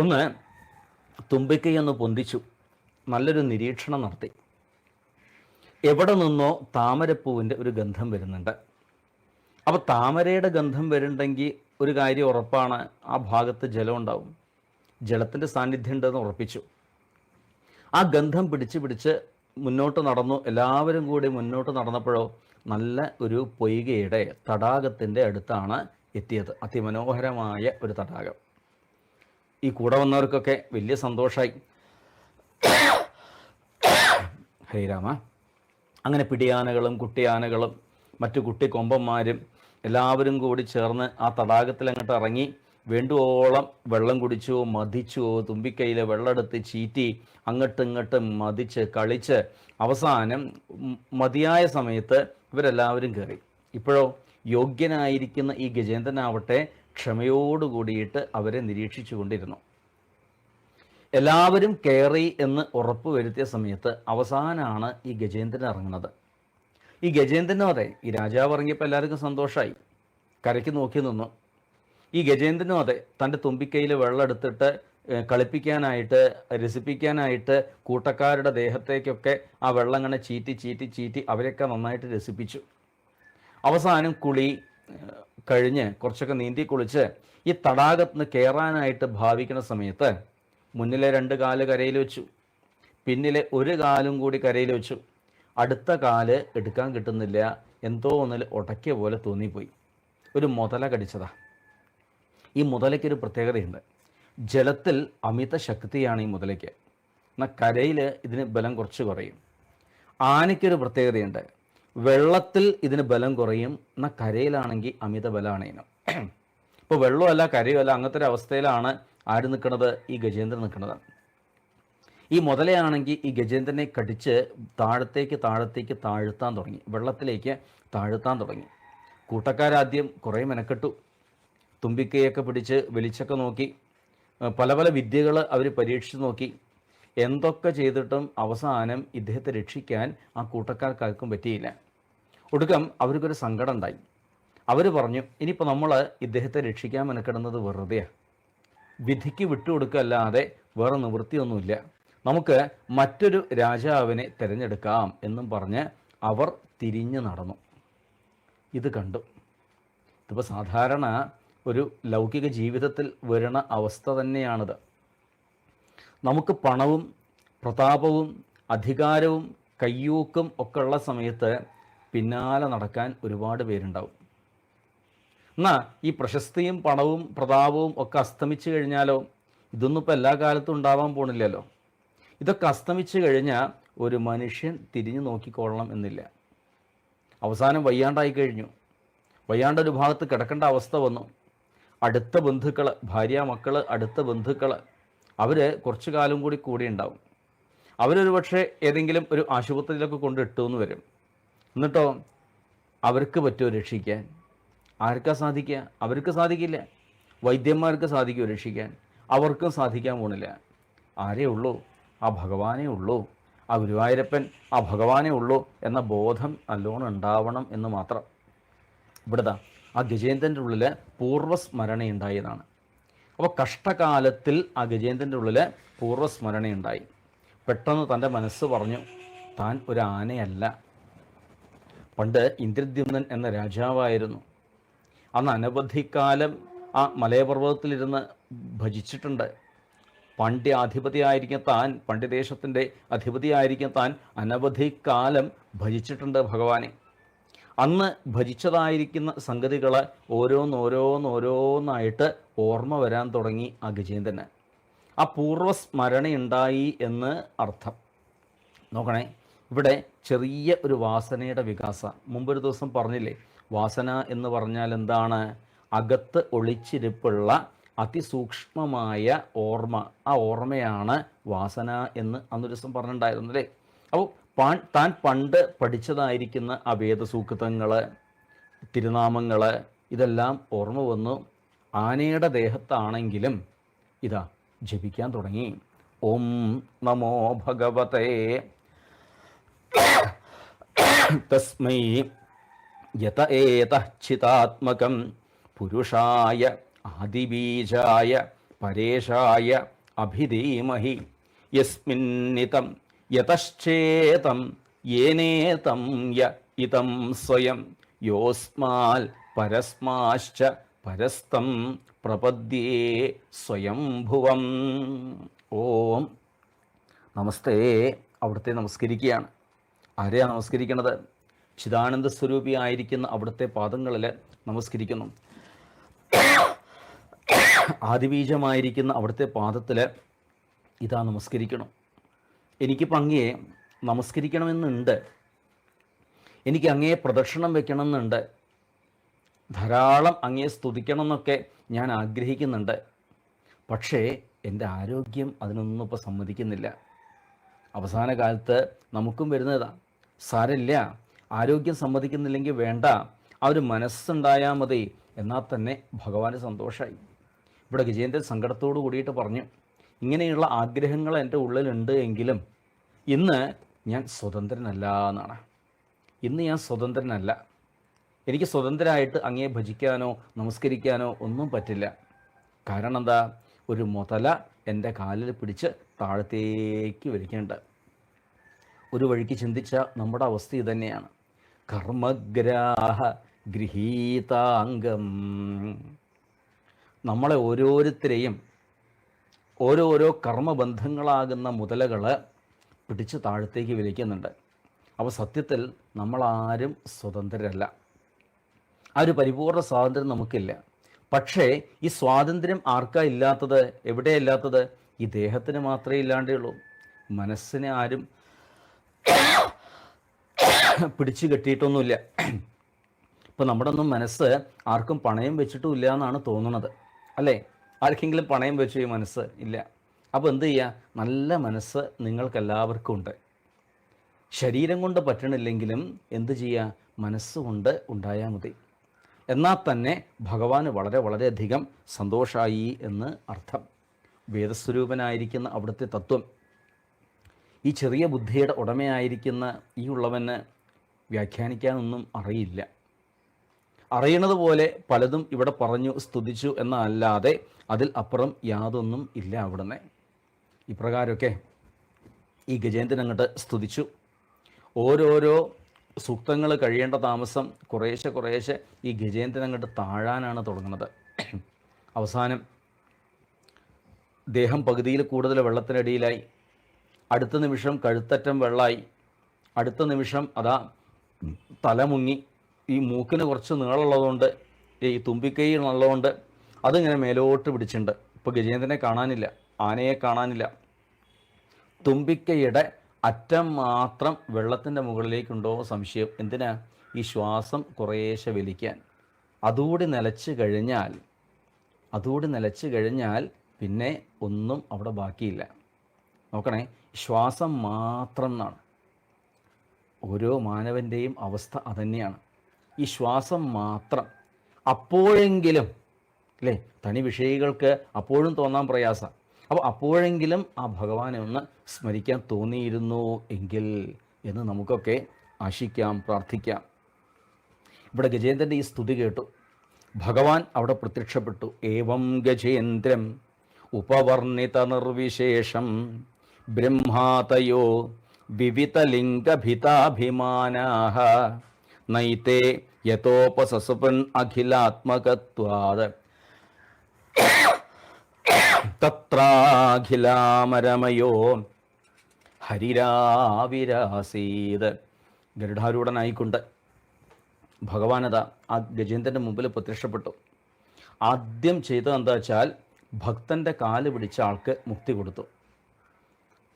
ഒന്ന് തുമ്പിക്കൈയൊന്ന് പൊന്തിച്ചു, നല്ലൊരു നിരീക്ഷണം നടത്തി. എവിടെ നിന്നോ താമരപ്പൂവിൻ്റെ ഒരു ഗന്ധം വരുന്നുണ്ട്. അപ്പോൾ താമരയുടെ ഗന്ധം വരുന്നുണ്ടെങ്കിൽ ഒരു കാര്യം ഉറപ്പാണ്, ആ ഭാഗത്ത് ജലം ഉണ്ടാവും, ജലത്തിൻ്റെ സാന്നിധ്യം ഉണ്ടെന്ന് ഉറപ്പിച്ചു. ആ ഗന്ധം പിടിച്ച് മുന്നോട്ട് നടന്നു. എല്ലാവരും കൂടി മുന്നോട്ട് നടന്നപ്പോഴോ നല്ല ഒരു പൊയ്കയുടെ തടാകത്തിൻ്റെ അടുത്താണ് എത്തിയത്. അതിമനോഹരമായ ഒരു തടാകം. ഈ കൂടെ വന്നവർക്കൊക്കെ വലിയ സന്തോഷമായി. ഹരിരാമ. അങ്ങനെ പിടിയാനകളും കുട്ടിയാനകളും മറ്റു കുട്ടിക്കൊമ്പന്മാരും എല്ലാവരും കൂടി ചേർന്ന് ആ തടാകത്തിൽ അങ്ങോട്ട് ഇറങ്ങി വേണ്ടുവോളം വെള്ളം കുടിച്ചുവോ മതിച്ചുവോ തുമ്പിക്കൈയിലെ വെള്ളമെടുത്ത് ചീറ്റി അങ്ങോട്ടും ഇങ്ങോട്ടും മതിച്ച് കളിച്ച് അവസാനം മതിയായ സമയത്ത് ഇവരെല്ലാവരും കയറി. ഇപ്പോഴോ യോഗ്യനായിരിക്കുന്ന ഈ ഗജേന്ദ്രനാവട്ടെ ക്ഷമയോടുകൂടിയിട്ട് അവരെ നിരീക്ഷിച്ചു കൊണ്ടിരുന്നു. എല്ലാവരും കയറി എന്ന് ഉറപ്പ് വരുത്തിയ സമയത്ത് അവസാനമാണ് ഈ ഗജേന്ദ്രൻ ഇറങ്ങുന്നത്. ഈ ഗജേന്ദ്രനും അതെ, ഈ രാജാവ് ഇറങ്ങിയപ്പോൾ എല്ലാവർക്കും സന്തോഷമായി, കരയ്ക്ക് നോക്കി നിന്നു. ഈ ഗജേന്ദ്രനും അതെ, തൻ്റെ തുമ്പിക്കൈയിൽ വെള്ളം എടുത്തിട്ട് കളിപ്പിക്കാനായിട്ട് രസിപ്പിക്കാനായിട്ട് കൂട്ടക്കാരുടെ ദേഹത്തേക്കൊക്കെ ആ വെള്ളം അങ്ങനെ ചീറ്റി അവരെയൊക്കെ നന്നായിട്ട് രസിപ്പിച്ചു. അവസാനം കുളി കഴിഞ്ഞ് കുറച്ചൊക്കെ നീന്തി കുളിച്ച് ഈ തടാകത്തിന് കയറാനായിട്ട് ഭാവിക്കുന്ന സമയത്ത് മുന്നിലെ 2 കാല് കരയിൽ വെച്ചു, പിന്നിലെ 1 കാലും കൂടി കരയിൽ വെച്ചു. അടുത്ത കാല് എടുക്കാൻ കിട്ടുന്നില്ല, എന്തോ ഒന്നിൽ ഉടക്കിയ പോലെ തോന്നിപ്പോയി. ഒരു മുതല കടിച്ചതാ. ഈ മുതലയ്ക്കൊരു പ്രത്യേകതയുണ്ട്. ജലത്തിൽ അമിത ശക്തിയാണ് ഈ മുതലയ്ക്ക്, എന്നാൽ കരയിൽ ഇതിന് ബലം കുറച്ച് കുറയും. ആനയ്ക്കൊരു പ്രത്യേകതയുണ്ട്, വെള്ളത്തിൽ ഇതിന് ബലം കുറയും, എന്നാൽ കരയിലാണെങ്കിൽ അമിത ബലമാണ് ഇതിന്. ഇപ്പോൾ വെള്ളമല്ല കരയുമല്ല അങ്ങനത്തെ ഒരു അവസ്ഥയിലാണ് ആര് നിൽക്കുന്നത്? ഈ ഗജേന്ദ്രൻ നിൽക്കുന്നത്. ഈ മുതലയാണെങ്കിൽ ഈ ഗജേന്ദ്രനെ കടിച്ച് താഴത്തേക്ക് താഴ്ത്താൻ തുടങ്ങി, വെള്ളത്തിലേക്ക് താഴ്ത്താൻ തുടങ്ങി. കൂട്ടക്കാരാദ്യം കുറേ മെനക്കെട്ടു, തുമ്പിക്കൈയൊക്കെ പിടിച്ച് വലിച്ചൊക്കെ നോക്കി, പല പല വിദ്യകൾ അവർ പരീക്ഷിച്ച് നോക്കി. എന്തൊക്കെ ചെയ്തിട്ടും അവസാനം ഇദ്ദേഹത്തെ രക്ഷിക്കാൻ ആ കൂട്ടക്കാർക്കാർക്കും പറ്റിയില്ല. ഒടുക്കം അവർക്കൊരു സങ്കടം ഉണ്ടായി. അവർ പറഞ്ഞു, ഇനിയിപ്പോൾ നമ്മൾ ഇദ്ദേഹത്തെ രക്ഷിക്കാൻ മെനക്കെടുന്നത് വെറുതെയാണ്, വിധിക്ക് വിട്ടുകൊടുക്കല്ലാതെ വേറെ നിവൃത്തിയൊന്നുമില്ല, നമുക്ക് മറ്റൊരു രാജാവിനെ തിരഞ്ഞെടുക്കാം എന്നും പറഞ്ഞ് അവർ തിരിഞ്ഞു നടന്നു. ഇത് കണ്ടു. ഇതിപ്പോൾ സാധാരണ ഒരു ലൗകിക ജീവിതത്തിൽ വരുന്ന അവസ്ഥ തന്നെയാണിത്. നമുക്ക് പണവും പ്രതാപവും അധികാരവും കയ്യൂക്കും ഒക്കെ ഉള്ള സമയത്ത് പിന്നാലെ നടക്കാൻ ഒരുപാട് പേരുണ്ടാവും. എന്നാൽ ഈ പ്രശസ്തിയും പണവും പ്രതാപവും ഒക്കെ അസ്തമിച്ചു കഴിഞ്ഞാലോ, ഇതൊന്നും ഇപ്പോൾ എല്ലാ കാലത്തും ഉണ്ടാവാൻ പോണില്ലല്ലോ. ഇതൊക്കെ അസ്തമിച്ചു കഴിഞ്ഞാൽ ഒരു മനുഷ്യൻ തിരിഞ്ഞു നോക്കിക്കൊള്ളണം എന്നില്ല. അവസാനം വയ്യാണ്ടായി കഴിഞ്ഞു, വയ്യാണ്ടൊരു ഭാഗത്ത് കിടക്കേണ്ട അവസ്ഥ വന്നു. അടുത്ത ബന്ധുക്കൾ, ഭാര്യ മക്കൾ, അടുത്ത ബന്ധുക്കൾ, അവർ കുറച്ചു കാലം കൂടി ഉണ്ടാവും. അവരൊരു പക്ഷേ ഏതെങ്കിലും ഒരു ആശുപത്രിയിലൊക്കെ കൊണ്ടിട്ടു എന്ന് വരും. എന്നിട്ടോ അവർക്ക് പറ്റുമോ രക്ഷിക്കാൻ? ആർക്കാ സാധിക്കുക? അവർക്ക് സാധിക്കില്ല. വൈദ്യന്മാർക്ക് സാധിക്കുമോ രക്ഷിക്കാൻ? അവർക്കും സാധിക്കാൻ പോണില്ല. ആരേ ഉള്ളൂ? ആ ഭഗവാനേ ഉള്ളൂ, ആ ഗുരുവായൂരപ്പൻ, ആ ഭഗവാനേ ഉള്ളൂ എന്ന ബോധം നല്ലോണം ഉണ്ടാവണം എന്ന് മാത്രം. ഇവിടുത്തെ ആ ഗജേന്ദ്രൻ്റെ ഉള്ളിൽ പൂർവ്വസ്മരണയുണ്ടായതാണ്. അപ്പോൾ കഷ്ടകാലത്തിൽ ആ ഗജേന്ദ്രൻ്റെ ഉള്ളിൽ പൂർവ്വസ്മരണയുണ്ടായി. പെട്ടെന്ന് തൻ്റെ മനസ്സ് പറഞ്ഞു, താൻ ഒരു ആനയല്ല. പണ്ട് ഇന്ദ്രദ്യുമ്നൻ എന്ന രാജാവായിരുന്നു. അന്ന് അനവധിക്കാലം ആ മലയപർവ്വതത്തിലിരുന്ന് ഭജിച്ചിട്ടുണ്ട്. പാണ്ഡ്യാധിപതിയായിരിക്കും താൻ, പാണ്ഡ്യദേശത്തിൻ്റെ അധിപതിയായിരിക്കും താൻ അനവധിക്കാലം ഭജിച്ചിട്ടുണ്ട് ഭഗവാനെ. അന്ന് ഭജിച്ചതായിരിക്കുന്ന സംഗതികൾ ഓരോന്നോരോന്നായിട്ട് ഓർമ്മ വരാൻ തുടങ്ങി ആ ഗജേന്ദ്രന്. ആ പൂർവ്വസ്മരണയുണ്ടായി എന്ന് അർത്ഥം. നോക്കണേ, ഇവിടെ ചെറിയ ഒരു വാസനയുടെ വികാസം. മുമ്പൊരു ദിവസം പറഞ്ഞില്ലേ, വാസന എന്ന് പറഞ്ഞാൽ എന്താണ്? അകത്ത് ഒളിച്ചിരിപ്പുള്ള അതിസൂക്ഷ്മമായ ഓർമ്മ. ആ ഓർമ്മയാണ് വാസന എന്ന് അന്നൊരു ദിവസം പറഞ്ഞിട്ടുണ്ടായിരുന്നു അല്ലേ. അപ്പോൾ താൻ പണ്ട് പഠിച്ചതായിരിക്കുന്ന ആ വേദസൂക്തങ്ങൾ, തിരുനാമങ്ങൾ, ഇതെല്ലാം ഓർമ്മ വന്നു. ആനയുടെ ദേഹത്താണെങ്കിലും ഇതാ ജപിക്കാൻ തുടങ്ങി. ഓം നമോ ഭഗവതേ തസ്മൈ യത ഏതഃ പുരുഷായ ആദിബീജായ പരേശായ അഭിധീമഹി യസ്മിന്നിതം യതശ്ചേതം യേനേതം യ ഇതം സ്വയം യോസ്മാൽ പരസ്മാശ്ച പരസ്തം പ്രപദ്യേ സ്വയംഭുവം. ഓം നമസ്തേ. അവിടുത്തെ നമസ്കരിക്കുകയാണ്. ആരെയാ നമസ്കരിക്കുന്നത്? ചിദാനന്ദ സ്വരൂപിയായിരിക്കുന്ന അവിടുത്തെ പാദങ്ങളിൽ നമസ്കരിക്കുന്നു. ആദിബീജമായിരിക്കുന്ന അവിടുത്തെ പാദത്തിൽ ഇതാ നമസ്കരിക്കണം. എനിക്കിപ്പോൾ അങ്ങയെ നമസ്കരിക്കണമെന്നുണ്ട്, എനിക്ക് അങ്ങയെ പ്രദക്ഷിണം വെക്കണമെന്നുണ്ട്, ധാരാളം അങ്ങയെ സ്തുതിക്കണം എന്നൊക്കെ ഞാൻ ആഗ്രഹിക്കുന്നുണ്ട്. പക്ഷേ എൻ്റെ ആരോഗ്യം അതിനൊന്നും ഇപ്പോൾ സമ്മതിക്കുന്നില്ല. അവസാന കാലത്ത് നമുക്കും വരുന്നതാ. സാരമില്ല, ആരോഗ്യം സമ്മതിക്കുന്നില്ലെങ്കിൽ വേണ്ട, ആ ഒരു മനസ്സുണ്ടായാൽ മതി, എന്നാൽ തന്നെ ഭഗവാന് സന്തോഷമായി. ഇവിടെ ഗജേന്ദ്രൻ സങ്കടത്തോട് കൂടിയിട്ട് പറഞ്ഞു, ഇങ്ങനെയുള്ള ആഗ്രഹങ്ങൾ എൻ്റെ ഉള്ളിലുണ്ട് എങ്കിലും ഇന്ന് ഞാൻ സ്വതന്ത്രനല്ല എന്നാണ്. ഇന്ന് ഞാൻ സ്വതന്ത്രനല്ല. എനിക്ക് സ്വതന്ത്രമായിട്ട് അങ്ങയെ ഭജിക്കാനോ നമസ്കരിക്കാനോ ഒന്നും പറ്റില്ല. കാരണം എന്താ? ഒരു മുതല എൻ്റെ കാലിൽ പിടിച്ച് താഴത്തേക്ക് വലിക്കുന്നുണ്ട്. ഒരു വഴിക്ക് ചിന്തിച്ച നമ്മുടെ അവസ്ഥ ഇതന്നെയാണ്. കർമ്മഗ്രാഹ ഗൃഹീതാംഗം. നമ്മളെ ഓരോരുത്തരെയും ഓരോരോ കർമ്മബന്ധങ്ങളാകുന്ന മുതലകൾ പിടിച്ച് താഴത്തേക്ക് വലിക്കുന്നുണ്ട്. അപ്പോൾ സത്യത്തിൽ നമ്മളാരും സ്വതന്ത്രരല്ല. ആ ഒരു പരിപൂർണ്ണ സ്വാതന്ത്ര്യം നമുക്കില്ല. പക്ഷേ ഈ സ്വാതന്ത്ര്യം ആർക്കാ ഇല്ലാത്തത്? എവിടെയാണ് ഇല്ലാത്തത്? ഈ ദേഹത്തിന് മാത്രമേ ഇല്ലാണ്ടേ ഉള്ളൂ. മനസ്സിനെ ആരും പിടിച്ചു കെട്ടിയിട്ടൊന്നുമില്ല. ഇപ്പം നമ്മുടെ ഒന്നും മനസ്സ് ആർക്കും പണയം വെച്ചിട്ടും ഇല്ല എന്നാണ് തോന്നുന്നത്, അല്ലേ? ആർക്കെങ്കിലും പണയം വെച്ചു ഈ മനസ്സ്? ഇല്ല. ആ അപ്പോൾ എന്ത് ചെയ്യുക, നല്ല മനസ്സ് നിങ്ങൾക്കെല്ലാവർക്കും ഉണ്ട്. ശരീരം കൊണ്ട് പറ്റണില്ലെങ്കിലും എന്ത് ചെയ്യുക, മനസ്സുകൊണ്ട് ഉണ്ടായാൽ മതി. എന്നാൽ തന്നെ ഭഗവാന് വളരെ വളരെയധികം സന്തോഷമായി എന്ന് അർത്ഥം. വേദസ്വരൂപനായിരിക്കുന്ന അവിടുത്തെ തത്വം ഈ ചെറിയ ബുദ്ധിയുടെ ഉടമയായിരിക്കുന്ന ഈ ഉള്ളവന് വ്യാഖ്യാനിക്കാനൊന്നും അറിയില്ല. അറിയണത് പോലെ പലതും ഇവിടെ പറഞ്ഞു സ്തുതിച്ചു എന്നല്ലാതെ അതിൽ അപ്പുറം യാതൊന്നും ഇല്ല അവിടുന്ന്. ഇപ്രകാരമൊക്കെ ഈ ഗജേന്ദ്രൻ അങ്ങോട്ട് സ്തുതിച്ചു. ഓരോരോ സൂക്തങ്ങൾ കഴിയേണ്ട താമസം കുറേശ്ശെ ഈ ഗജേന്ദ്രൻ അങ്ങോട്ട് താഴാനാണ് തുടങ്ങുന്നത്. അവസാനം ദേഹം പകുതിയിൽ കൂടുതൽ വെള്ളത്തിനടിയിലായി. അടുത്ത നിമിഷം കഴുത്തറ്റം വെള്ളമായി. അടുത്ത നിമിഷം അതാ തല മുങ്ങി. ഈ മൂക്കിന് കുറച്ച് നീളമുള്ളതുകൊണ്ട്, ഈ തുമ്പിക്കൈ ഉള്ളതുകൊണ്ട് അതിങ്ങനെ മേലോട്ട് പിടിച്ചിട്ടുണ്ട്. ഇപ്പോൾ ഗജേന്ദ്രനെ കാണാനില്ല, ആനയെ കാണാനില്ല. തുമ്പിക്കൈയുടെ അറ്റം മാത്രം വെള്ളത്തിൻ്റെ മുകളിലേക്കുണ്ടോ സംശയം. എന്തിനാ? ഈ ശ്വാസം കുറേശ്ശെ വലിക്കാൻ. അതുകൂടി നിലച്ച് കഴിഞ്ഞാൽ പിന്നെ ഒന്നും അവിടെ ബാക്കിയില്ല. നോക്കണേ, ശ്വാസം മാത്രം എന്നാണ്. ഓരോ മാനവൻ്റെയും അവസ്ഥ അതന്നെയാണ്. ഈ ശ്വാസം മാത്രം. അപ്പോഴെങ്കിലും അല്ലേ, തനി വിഷയികൾക്ക് അപ്പോഴും തോന്നാൻ പ്രയാസം. അപ്പോൾ അപ്പോഴെങ്കിലും ആ ഭഗവാനെ ഒന്ന് സ്മരിക്കാൻ തോന്നിയിരുന്നു എങ്കിൽ എന്ന് നമുക്കൊക്കെ ആശിക്കാം, പ്രാർത്ഥിക്കാം. ഇവിടെ ഗജേന്ദ്രൻ്റെ ഈ സ്തുതി കേട്ടു. ഭഗവാൻ അവിടെ പ്രത്യക്ഷപ്പെട്ടു. ഏവം ഗജേന്ദ്രം ഉപവർണിത നിർവിശേഷം ബ്രഹ്മാതയോ വിവിതലിംഗഭിതാഭിമാനാഃ നൈതേ യതോപസസുപൻ അഖിലാത്മകത്വാത് തത്രാഖിലാമരമയോ ഹരിരാവിരാസീത്. ഗരുഡാരൂഢനായിക്കൊണ്ട് ഭഗവാനത ആ ഗജേന്ദ്രൻ്റെ മുമ്പിൽ പ്രത്യക്ഷപ്പെട്ടു. ആദ്യം ചെയ്തത് എന്താ വെച്ചാൽ ഭക്തൻ്റെ കാല് പിടിച്ച ആൾക്ക് മുക്തി കൊടുത്തു.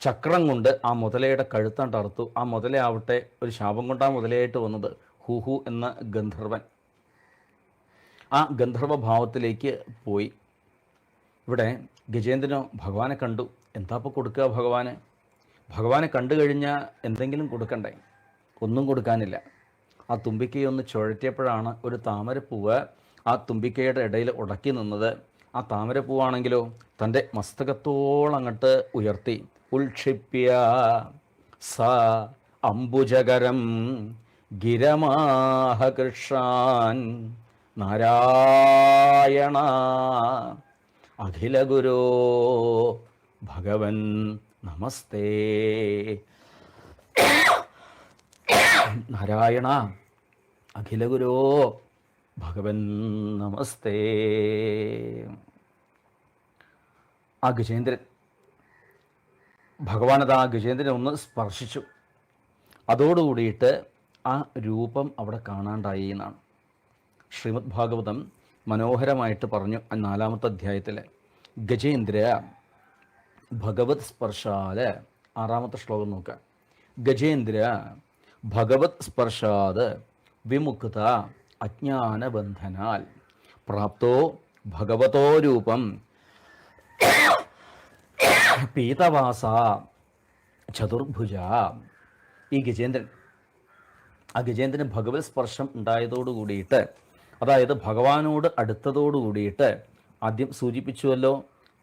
ചക്രം കൊണ്ട് ആ മുതലയുടെ കഴുത്താണ്ട് അറുത്തു. ആ മുതലയാവട്ടെ ഒരു ശാപം കൊണ്ട് ആ മുതലയായിട്ട് വന്നത് ഹുഹു എന്ന ഗന്ധർവൻ. ആ ഗന്ധർവ ഭാവത്തിലേക്ക് പോയി. ഇവിടെ ഗജേന്ദ്രനോ ഭഗവാനെ കണ്ടു. എന്താ ഇപ്പോൾ കൊടുക്കുക ഭഗവാന്? ഭഗവാനെ കണ്ടു കഴിഞ്ഞാൽ എന്തെങ്കിലും കൊടുക്കണ്ടേ? ഒന്നും കൊടുക്കാനില്ല. ആ തുമ്പിക്കൈയൊന്ന് ചുഴറ്റിയപ്പോഴാണ് ഒരു താമരപ്പൂവ് ആ തുമ്പിക്കൈയുടെ ഇടയിൽ ഉടക്കി നിന്നത്. ആ താമരപ്പൂവാണെങ്കിലോ തൻ്റെ മസ്തകത്തോളം അങ്ങോട്ട് ഉയർത്തി. ഉൽക്ഷിപ്യ സ അംബുജകരം ഗിരമാഹകൃഷാൻ നാരായണ അഖിലഗുരോ ഭഗവൻ നമസ്തേ. നാരായണ അഖിലഗുരോ ഭഗവൻ നമസ്തേ. ആ ഗജേന്ദ്രൻ ഭഗവാനത് ആ ഗജേന്ദ്രനെ ഒന്ന് സ്പർശിച്ചു. അതോടുകൂടിയിട്ട് ആ രൂപം അവിടെ കാണാണ്ടായി എന്നാണ് ശ്രീമദ് ഭാഗവതം മനോഹരമായിട്ട് പറഞ്ഞു. 4-ാമത്തെ അധ്യായത്തിൽ ഗജേന്ദ്ര ഭഗവത് സ്പർശാല് 6-ാമത്തെ ശ്ലോകം നോക്കുക. ഗജേന്ദ്ര ഭഗവത് സ്പർശാത് വിമുക്ത അജ്ഞാനബന്ധനാൽ പ്രാപ്തോ ഭഗവതോ രൂപം പീതവാസ ചതുർഭുജ. ഈ ഗജേന്ദ്രൻ ആ ഗജേന്ദ്രന് ഭഗവത് സ്പർശം ഉണ്ടായതോടുകൂടിയിട്ട്, അതായത് ഭഗവാനോട് അടുത്തതോടുകൂടിയിട്ട്, ആദ്യം സൂചിപ്പിച്ചുവല്ലോ,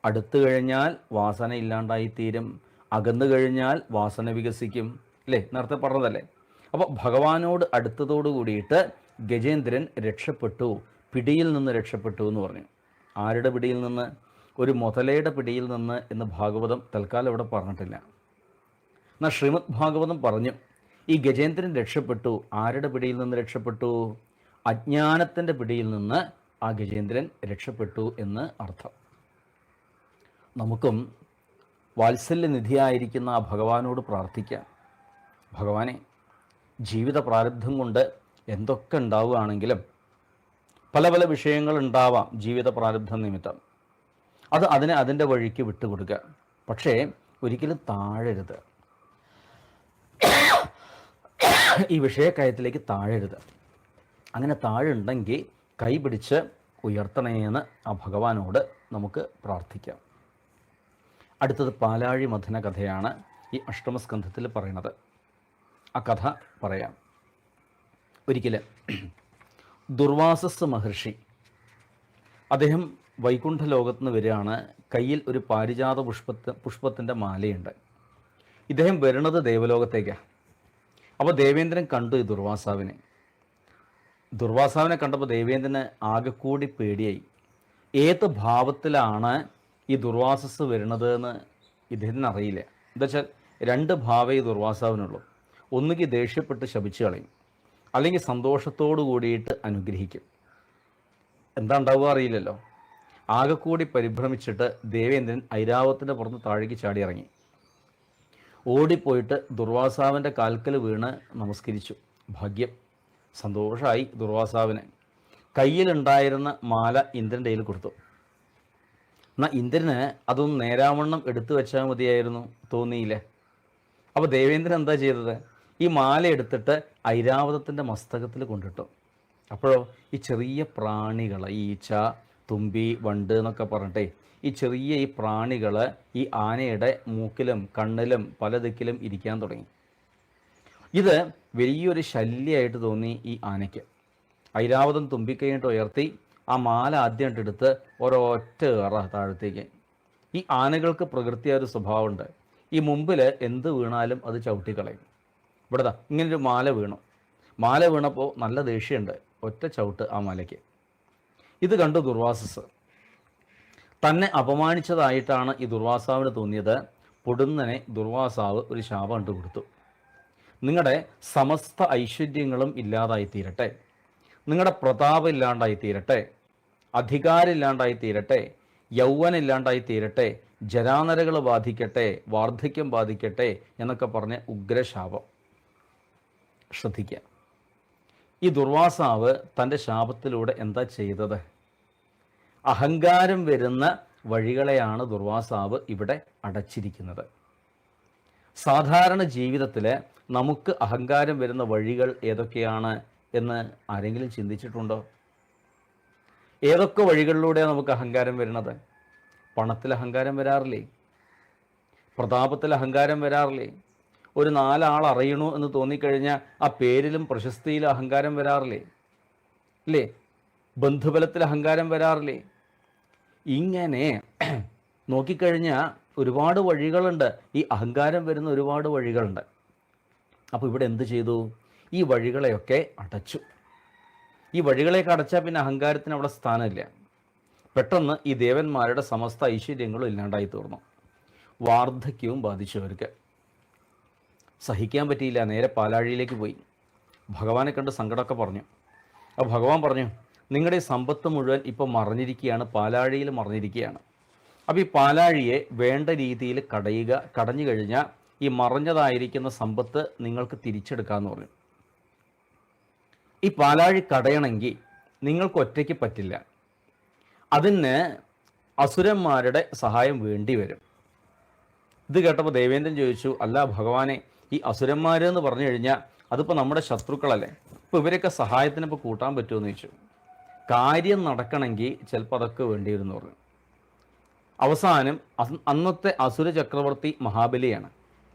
അടുത്തു കഴിഞ്ഞാൽ വാസന ഇല്ലാണ്ടായിത്തീരും, അകന്നു കഴിഞ്ഞാൽ വാസന വികസിക്കും അല്ലേ, നേരത്തെ പറഞ്ഞതല്ലേ. അപ്പോൾ ഭഗവാനോട് അടുത്തതോടു കൂടിയിട്ട് ഗജേന്ദ്രൻ രക്ഷപ്പെട്ടു, പിടിയിൽ നിന്ന് രക്ഷപ്പെട്ടു എന്ന് പറഞ്ഞു. ആരുടെ പിടിയിൽ നിന്ന്? ഒരു മുതലയുടെ പിടിയിൽ നിന്ന് എന്ന് ഭാഗവതം തൽക്കാലം ഇവിടെ പറഞ്ഞിട്ടില്ല. എന്നാൽ ശ്രീമദ് ഭാഗവതം പറഞ്ഞു ഈ ഗജേന്ദ്രൻ രക്ഷപ്പെട്ടു. ആരുടെ പിടിയിൽ നിന്ന് രക്ഷപ്പെട്ടു? അജ്ഞാനത്തിൻ്റെ പിടിയിൽ നിന്ന് ആ ഗജേന്ദ്രൻ രക്ഷപ്പെട്ടു എന്ന് അർത്ഥം. നമുക്കും വാത്സല്യനിധിയായിരിക്കുന്ന ആ ഭഗവാനോട് പ്രാർത്ഥിക്കാം. ഭഗവാനെ, ജീവിത പ്രാരബ്ധം കൊണ്ട് എന്തൊക്കെ ഉണ്ടാവുകയാണെങ്കിലും പല പല വിഷയങ്ങളുണ്ടാവാം ജീവിത പ്രാരബ്ധം നിമിത്തം, അതിനെ അതിൻ്റെ വഴിക്ക് വിട്ടുകൊടുക്കുക. പക്ഷേ ഒരിക്കലും താഴരുത്, ഈ വിഷയക്കയത്തിലേക്ക് താഴരുത്. അങ്ങനെ താഴുണ്ടെങ്കിൽ കൈ പിടിച്ച് ഉയർത്തണേന്ന് ആ ഭഗവാനോട് നമുക്ക് പ്രാർത്ഥിക്കാം. അടുത്തത് പാലാഴി മഥന കഥയാണ് ഈ അഷ്ടമസ്കന്ധത്തിൽ പറയുന്നത്. ആ കഥ പറയാം. ഒരിക്കൽ ദുർവാസസ് മഹർഷി, അദ്ദേഹം വൈകുണ്ഠ ലോകത്ത് നിന്ന് വരികയാണ്. കയ്യിൽ ഒരു പാരിജാത പുഷ്പത്തിൻ്റെ മാലയുണ്ട്. ഇദ്ദേഹം വരുന്നത് ദേവലോകത്തേക്കാണ്. അപ്പോൾ ദേവേന്ദ്രൻ കണ്ടു ഈ ദുർവാസാവിനെ കണ്ടപ്പോൾ ദേവേന്ദ്രന് ആകെക്കൂടി പേടിയായി. ഏത് ഭാവത്തിലാണ് ഈ ദുർവാസസ് വരുന്നത് എന്ന് ഇദ്ദേഹത്തിന് അറിയില്ല. എന്താ വെച്ചാൽ രണ്ട് ഭാവേ ഈ ദുർവാസാവിനുള്ളൂ. ഒന്നുകിൽ ദേഷ്യപ്പെട്ട് ശപിച്ചു കളയും, അല്ലെങ്കിൽ സന്തോഷത്തോടു കൂടിയിട്ട് അനുഗ്രഹിക്കും. എന്താ ഉണ്ടാവുക അറിയില്ലല്ലോ. ആകെക്കൂടി പരിഭ്രമിച്ചിട്ട് ദേവേന്ദ്രൻ ഐരാവത്തിൻ്റെ പുറത്ത് താഴേക്ക് ചാടി ഇറങ്ങി. ഓടിപ്പോയിട്ട് ദുർവാസാവിൻ്റെ കാൽക്കൽ വീണ് നമസ്കരിച്ചു. ഭാഗ്യം, സന്തോഷമായി ദുർവാസാവിന്. കയ്യിലുണ്ടായിരുന്ന മാല ഇന്ദ്രൻ്റെ കയ്യിൽ കൊടുത്തു. എന്നാൽ ഇന്ദ്രന് അതൊന്ന് നേരാവണ്ണം എടുത്തു വെച്ചാൽ മതിയായിരുന്നു, തോന്നിയില്ലേ? അപ്പോൾ ദേവേന്ദ്രൻ എന്താ ചെയ്തത്? ഈ മാല എടുത്തിട്ട് ഐരാവതത്തിൻ്റെ മസ്തകത്തിൽ കൊണ്ടിട്ടു. അപ്പോഴോ ഈ ചെറിയ പ്രാണികൾ, ഈ ഈച്ച, തുമ്പി, വണ്ട് എന്നൊക്കെ പറഞ്ഞിട്ടേ ഈ ചെറിയ ഈ പ്രാണികൾ ഈ ആനയുടെ മൂക്കിലും കണ്ണിലും പല ദിക്കിലും ഇരിക്കാൻ തുടങ്ങി. ഇത് വലിയൊരു ശല്യമായിട്ട് തോന്നി ഈ ആനയ്ക്ക്. ഐരാവതം തുമ്പിക്കൈയിട്ട് ഉയർത്തി ആ മാല ആദ്യമായിട്ട് എടുത്ത് ഒരൊറ്റ ഏറ താഴത്തേക്ക്. ഈ ആനകൾക്ക് പ്രകൃതിയായ ഒരു സ്വഭാവമുണ്ട്. ഈ മുമ്പിൽ എന്ത് വീണാലും അത് ചവിട്ടിക്കളയും. ഇവിടെതാ ഇങ്ങനൊരു മാല വീണു. മാല വീണപ്പോൾ നല്ല ദേഷ്യമുണ്ട്, ഒറ്റ ചവിട്ട് ആ മാലയ്ക്ക്. ഇത് കണ്ടു ദുർവാസസ്. തന്നെ അപമാനിച്ചതായിട്ടാണ് ഈ ദുർവാസാവിന് തോന്നിയത്. പൊടുന്നനെ ദുർവാസാവ് ഒരു ശാപം കണ്ടു കൊടുത്തു. നിങ്ങളുടെ സമസ്ത ഐശ്വര്യങ്ങളും ഇല്ലാതായി തീരട്ടെ, നിങ്ങളുടെ പ്രതാപം ഇല്ലാണ്ടായി തീരട്ടെ, അധികാരം ഇല്ലാണ്ടായി തീരട്ടെ, യൗവനം ഇല്ലാണ്ടായി തീരട്ടെ, ജരാനരകൾ ബാധിക്കട്ടെ, വാർദ്ധക്യം ബാധിക്കട്ടെ എന്നൊക്കെ പറഞ്ഞ് ഉഗ്രശാപം. ശ്രദ്ധിക്കുക, ഈ ദുർവാസാവ് തൻ്റെ ശാപത്തിലൂടെ എന്താ ചെയ്തത്? അഹങ്കാരം വരുന്ന വഴികളെയാണ് ദുർവാസാവ് ഇവിടെ അടച്ചിരിക്കുന്നത്. സാധാരണ ജീവിതത്തിൽ നമുക്ക് അഹങ്കാരം വരുന്ന വഴികൾ ഏതൊക്കെയാണ് എന്ന് ആരെങ്കിലും ചിന്തിച്ചിട്ടുണ്ടോ? ഏതൊക്കെ വഴികളിലൂടെയാണ് നമുക്ക് അഹങ്കാരം വരുന്നത്? പണത്തിൽ അഹങ്കാരം വരാറില്ലേ? പ്രതാപത്തിൽ അഹങ്കാരം വരാറില്ലേ? ഒരു 4 ആൾ അറിയണു എന്ന് തോന്നിക്കഴിഞ്ഞാൽ ആ പേരിലും പ്രശസ്തിയിലും അഹങ്കാരം വരാറില്ലേ? ഇല്ലേ? ബന്ധുബലത്തിൽ അഹങ്കാരം വരാറില്ലേ? ഇങ്ങനെ നോക്കിക്കഴിഞ്ഞാൽ ഒരുപാട് വഴികളുണ്ട്. ഈ അഹങ്കാരം വരുന്ന ഒരുപാട് വഴികളുണ്ട്. അപ്പോൾ ഇവിടെ എന്ത് ചെയ്തു? ഈ വഴികളെയൊക്കെ അടച്ചു. ഈ വഴികളെയൊക്കെ അടച്ചാൽ പിന്നെ അഹങ്കാരത്തിന് അവിടെ സ്ഥാനമില്ല. പെട്ടെന്ന് ഈ ദേവന്മാരുടെ സമസ്ത ഐശ്വര്യങ്ങളും ഇല്ലാണ്ടായി തീർന്നു. വാർദ്ധക്യവും ബാധിച്ചവർക്ക് സഹിക്കാൻ പറ്റിയില്ല. നേരെ പാലാഴിയിലേക്ക് പോയി ഭഗവാനെ കണ്ട് സങ്കടമൊക്കെ പറഞ്ഞു. അപ്പോൾ ഭഗവാൻ പറഞ്ഞു, നിങ്ങളുടെ ഈ സമ്പത്ത് മുഴുവൻ ഇപ്പോൾ മറഞ്ഞിരിക്കുകയാണ്, പാലാഴിയിൽ മറഞ്ഞിരിക്കുകയാണ്. അപ്പോൾ ഈ പാലാഴിയെ വേണ്ട രീതിയിൽ കടഞ്ഞു കഴിഞ്ഞാൽ ഈ മറഞ്ഞതായിരിക്കുന്ന സമ്പത്ത് നിങ്ങൾക്ക് തിരിച്ചെടുക്കാമെന്ന് പറഞ്ഞു. ഈ പാലാഴി കടയണമെങ്കിൽ നിങ്ങൾക്ക് ഒറ്റയ്ക്ക് പറ്റില്ല. അതിന് അസുരന്മാരുടെ സഹായം വേണ്ടി വരും. ഇത് കേട്ടപ്പോൾ ദേവേന്ദ്രൻ ചോദിച്ചു, അല്ല ഭഗവാനെ, ഈ അസുരന്മാരെന്ന് പറഞ്ഞു കഴിഞ്ഞാൽ അതിപ്പോൾ നമ്മുടെ ശത്രുക്കളല്ലേ, ഇപ്പോൾ ഇവരൊക്കെ സഹായത്തിന് ഇപ്പോൾ കൂട്ടാൻ പറ്റുമെന്ന് ചോദിച്ചു. കാര്യം നടക്കണമെങ്കിൽ ചിലപ്പോൾ അതൊക്കെ വേണ്ടി വരും എന്ന് പറഞ്ഞു. അവസാനം അന്നത്തെ അസുര ചക്രവർത്തി മഹാബലിയാണ്.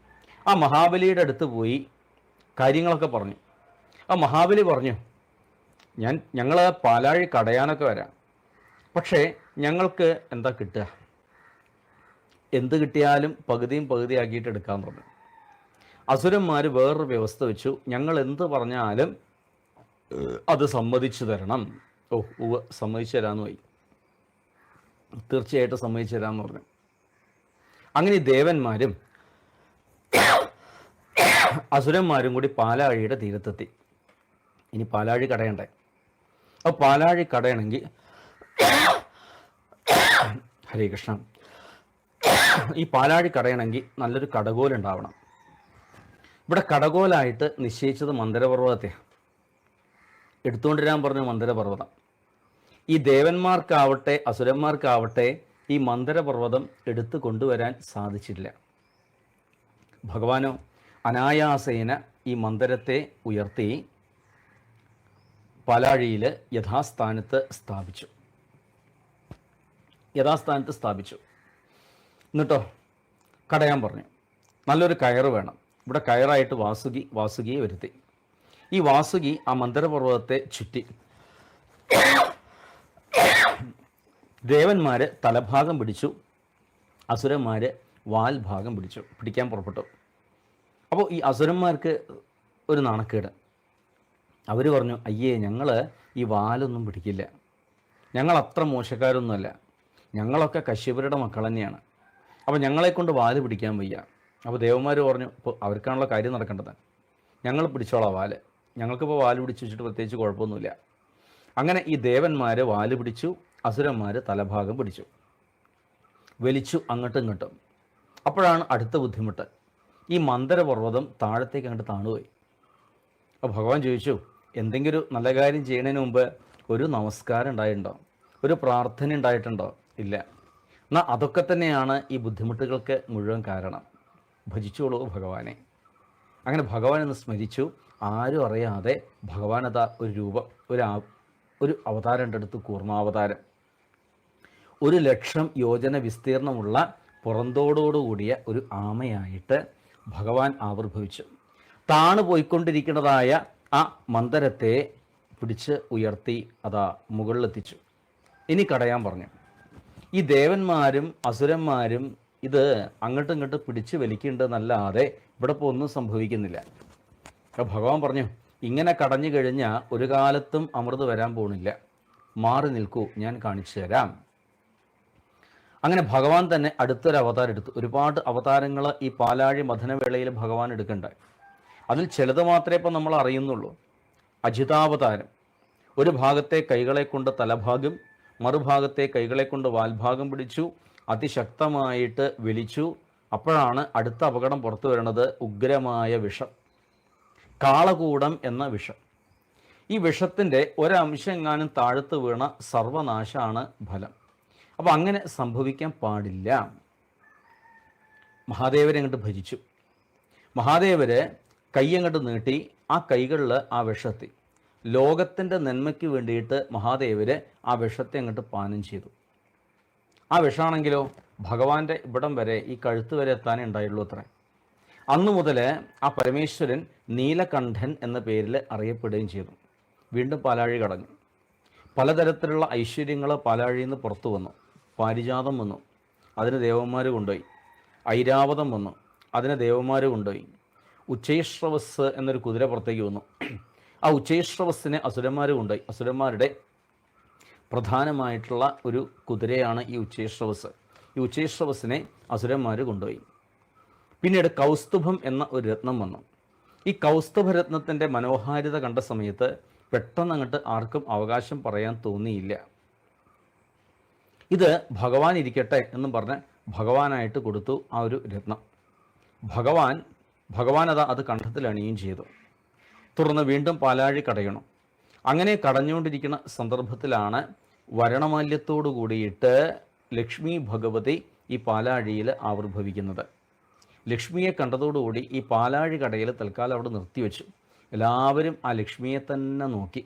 ആ മഹാബലിയുടെ അടുത്ത് പോയി കാര്യങ്ങളൊക്കെ പറഞ്ഞു. ആ മഹാബലി പറഞ്ഞു, ഞങ്ങൾ പാലാഴി കടയാനൊക്കെ വരാം, പക്ഷേ ഞങ്ങൾക്ക് എന്താ കിട്ടുക? എന്ത് കിട്ടിയാലും പകുതിയും പകുതിയാക്കിയിട്ട് എടുക്കാൻ പറഞ്ഞു. അസുരന്മാർ വേറൊരു വ്യവസ്ഥ വെച്ചു, ഞങ്ങൾ എന്ത് പറഞ്ഞാലും അത് സമ്മതിച്ചു തരണം. സമ്മതിച്ചു തരാമെന്ന് പോയി. തീർച്ചയായിട്ടും സമ്മതിച്ചു തരാമെന്ന് പറഞ്ഞു. അങ്ങനെ ദേവന്മാരും അസുരന്മാരും കൂടി പാലാഴിയുടെ തീരത്തെത്തി. ഇനി പാലാഴി കടയണ്ടേ? അപ്പോൾ പാലാഴി കടയണമെങ്കിൽ ഹരേ കൃഷ്ണ, ഈ പാലാഴി കടയണമെങ്കിൽ നല്ലൊരു കടകോലുണ്ടാവണം. ഇവിടെ കടകോലായിട്ട് നിശ്ചയിച്ചത് മന്ദരപർവ്വതത്തെയാണ്. എടുത്തുകൊണ്ടിരാൻ പറഞ്ഞു മന്ദരപർവ്വതം. ഈ ദേവന്മാർക്കാവട്ടെ അസുരന്മാർക്കാവട്ടെ ഈ മന്ദരപർവ്വതം എടുത്തു കൊണ്ടുവരാൻ സാധിച്ചില്ല. ഭഗവാനോ അനായാസേന ഈ മന്ദരത്തെ ഉയർത്തി പാലാഴിയിൽ യഥാസ്ഥാനത്ത് സ്ഥാപിച്ചു. എന്നിട്ടോ കടയാൻ പറഞ്ഞു. നല്ലൊരു കയറ് വേണം. ഇവിടെ കയറായിട്ട് വാസുകിയെ വരുത്തി. ഈ വാസുകി ആ മന്ദരപർവ്വതത്തെ ചുറ്റി. ദേവന്മാര് തലഭാഗം പിടിച്ചു, അസുരന്മാര് വാൽഭാഗം പിടിക്കാൻ പുറപ്പെട്ടു. അപ്പോൾ ഈ അസുരന്മാർക്ക് ഒരു നാണക്കേട്. അവർ പറഞ്ഞു, അയ്യേ, ഞങ്ങൾ ഈ വാലൊന്നും പിടിക്കില്ല, ഞങ്ങൾ അത്ര മോശക്കാരൊന്നുമല്ല, ഞങ്ങളൊക്കെ കശ്യപരുടെ മക്കൾ തന്നെയാണ്, അപ്പോൾ ഞങ്ങളെക്കൊണ്ട് വാല് പിടിക്കാൻ വയ്യ. അപ്പോൾ ദേവന്മാർ പറഞ്ഞു, ഇപ്പോൾ അവർക്കാണുള്ള കാര്യം നടക്കേണ്ടത്, ഞങ്ങൾ പിടിച്ചോളാം വാല്, ഞങ്ങൾക്കിപ്പോൾ വാല് പിടിച്ചു വെച്ചിട്ട് പ്രത്യേകിച്ച് കുഴപ്പമൊന്നുമില്ല. അങ്ങനെ ഈ ദേവന്മാർ വാല് പിടിച്ചു, അസുരന്മാർ തലഭാഗം പിടിച്ചു, വലിച്ചു അങ്ങോട്ടും ഇങ്ങോട്ടും. അപ്പോഴാണ് അടുത്ത ബുദ്ധിമുട്ട്, ഈ മന്ദരപർവ്വതം താഴത്തേക്ക് അങ്ങോട്ട് താണുപോയി. അപ്പോൾ ഭഗവാൻ ചോദിച്ചു, എന്തെങ്കിലും ഒരു നല്ല കാര്യം ചെയ്യുന്നതിന് മുമ്പ് ഒരു നമസ്കാരം ഉണ്ടായിട്ടുണ്ടോ, ഒരു പ്രാർത്ഥന ഉണ്ടായിട്ടുണ്ടോ? ഇല്ല. എന്നാൽ അതൊക്കെ തന്നെയാണ് ഈ ബുദ്ധിമുട്ടുകൾക്ക് മുഴുവൻ കാരണം. ഭജിച്ചോളൂ ഭഗവാനെ. അങ്ങനെ ഭഗവാൻ എന്ന് സ്മരിച്ചു. ആരും അറിയാതെ ഭഗവാൻ അതാ ഒരു രൂപം, ഒരു അവതാരം എടുത്തു, കൂർമാവതാരം. 1,00,000 യോജന വിസ്തീർണമുള്ള പുറന്തോടോടുകൂടിയ ഒരു ആമയായിട്ട് ഭഗവാൻ ആവിർഭവിച്ചു. താണു പോയിക്കൊണ്ടിരിക്കുന്നതായ ആ മന്ദരത്തെ പിടിച്ച് ഉയർത്തി അതാ മുകളിലെത്തിച്ചു. ഇനി കടയാൻ പറഞ്ഞു. ഈ ദേവന്മാരും അസുരന്മാരും ഇത് അങ്ങോട്ടും ഇങ്ങോട്ട് പിടിച്ച് വലിക്കുന്നുണ്ടെന്നല്ലാതെ ഇവിടെ ഇപ്പോൾ ഒന്നും സംഭവിക്കുന്നില്ല. അപ്പോൾ ഭഗവാൻ പറഞ്ഞു, ഇങ്ങനെ കടഞ്ഞു കഴിഞ്ഞാൽ ഒരു കാലത്തും അമൃത് വരാൻ പോകുന്നില്ല, മാറി നിൽക്കൂ, ഞാൻ കാണിച്ചു തരാം. അങ്ങനെ ഭഗവാൻ തന്നെ അടുത്തൊരു അവതാരം എടുത്തു. ഒരുപാട് അവതാരങ്ങൾ ഈ പാലാഴി മഥനവേളയിൽ ഭഗവാൻ എടുക്കണ്ടായി. അതിൽ ചിലത് മാത്രമേ ഇപ്പം നമ്മൾ അറിയുന്നുള്ളൂ. അജിതാവതാരം, ഒരു ഭാഗത്തെ കൈകളെ കൊണ്ട് തലഭാഗം, മറുഭാഗത്തെ കൈകളെ കൊണ്ട് വാൽഭാഗം പിടിച്ചു, അതിശക്തമായിട്ട് വലിച്ചു. അപ്പോഴാണ് അടുത്ത അപകടം പുറത്തു വരുന്നത്, ഉഗ്രമായ വിഷം, കാളകൂടം എന്ന വിഷം. ഈ വിഷത്തിൻ്റെ ഒരംശം എങ്ങാനും താഴത്ത് വീണ സർവനാശമാണ് ഫലം. അപ്പോൾ അങ്ങനെ സംഭവിക്കാൻ പാടില്ല. മഹാദേവരെ അങ്ങോട്ട് ഭജിച്ചു. മഹാദേവര് കൈയങ്ങോട്ട് നീട്ടി, ആ കൈകളിൽ ആ വിഷത്തി, ലോകത്തിൻ്റെ നന്മയ്ക്ക് വേണ്ടിയിട്ട് മഹാദേവര് ആ വിഷത്തെ അങ്ങോട്ട് പാനം ചെയ്തു. ആ വിഷമാണെങ്കിലോ ഭഗവാന്റെ ഇവിടം വരെ, ഈ കഴുത്ത് വരെ എത്താനേ ഉണ്ടായുള്ളൂ അത്രേ. അന്നു മുതൽ ആ പരമേശ്വരൻ നീലകണ്ഠൻ എന്ന പേരിൽ അറിയപ്പെടുകയും ചെയ്തു. വീണ്ടും പാലാഴി കടഞ്ഞു. പലതരത്തിലുള്ള ഐശ്വര്യങ്ങൾ പാലാഴിയിൽ നിന്ന് പുറത്തു വന്നു. പാരിജാതം വന്നു, അതിന് ദേവന്മാർ കൊണ്ടുപോയി. ഐരാവതം വന്നു, അതിന് ദേവന്മാർ കൊണ്ടുപോയി. ഉച്ചൈശ്രവസ് എന്നൊരു കുതിര പുറത്തേക്ക് വന്നു. ആ ഉച്ചൈശ്രവസ്സിനെ അസുരന്മാർ കൊണ്ടുപോയി. അസുരന്മാരുടെ പ്രധാനമായിട്ടുള്ള ഒരു കുതിരയാണ് ഈ ഉച്ചൈശ്രവസ്. ഈ ഉച്ചൈശ്രവസ്സിനെ അസുരന്മാർ കൊണ്ടുപോയി. പിന്നീട് കൗസ്തുഭം എന്ന ഒരു രത്നം വന്നു. ഈ കൗസ്തുഭരത്നത്തിൻ്റെ മനോഹാരിത കണ്ട സമയത്ത് പെട്ടെന്ന് അങ്ങോട്ട് ആർക്കും അവകാശം പറയാൻ തോന്നിയില്ല. ഇത് ഭഗവാൻ ഇരിക്കട്ടെ എന്നും പറഞ്ഞ് ഭഗവാനായിട്ട് കൊടുത്തു ആ ഒരു രത്നം. ഭഗവാൻ അത് കണ്ഠത്തിൽ അണിയുകയും ചെയ്തു. തുടർന്ന് വീണ്ടും പാലാഴി കടയണം. അങ്ങനെ കടഞ്ഞുകൊണ്ടിരിക്കുന്ന സന്ദർഭത്തിലാണ് വരണമാല്യത്തോടു കൂടിയിട്ട് ലക്ഷ്മി ഭഗവതി ഈ പാലാഴിയിൽ ആവിർഭവിക്കുന്നത്. ലക്ഷ്മിയെ കണ്ടതോടുകൂടി ഈ പാലാഴി കടയിൽ തൽക്കാലം അവിടെ നിർത്തിവെച്ചു. എല്ലാവരും ആ ലക്ഷ്മിയെ തന്നെ നോക്കി.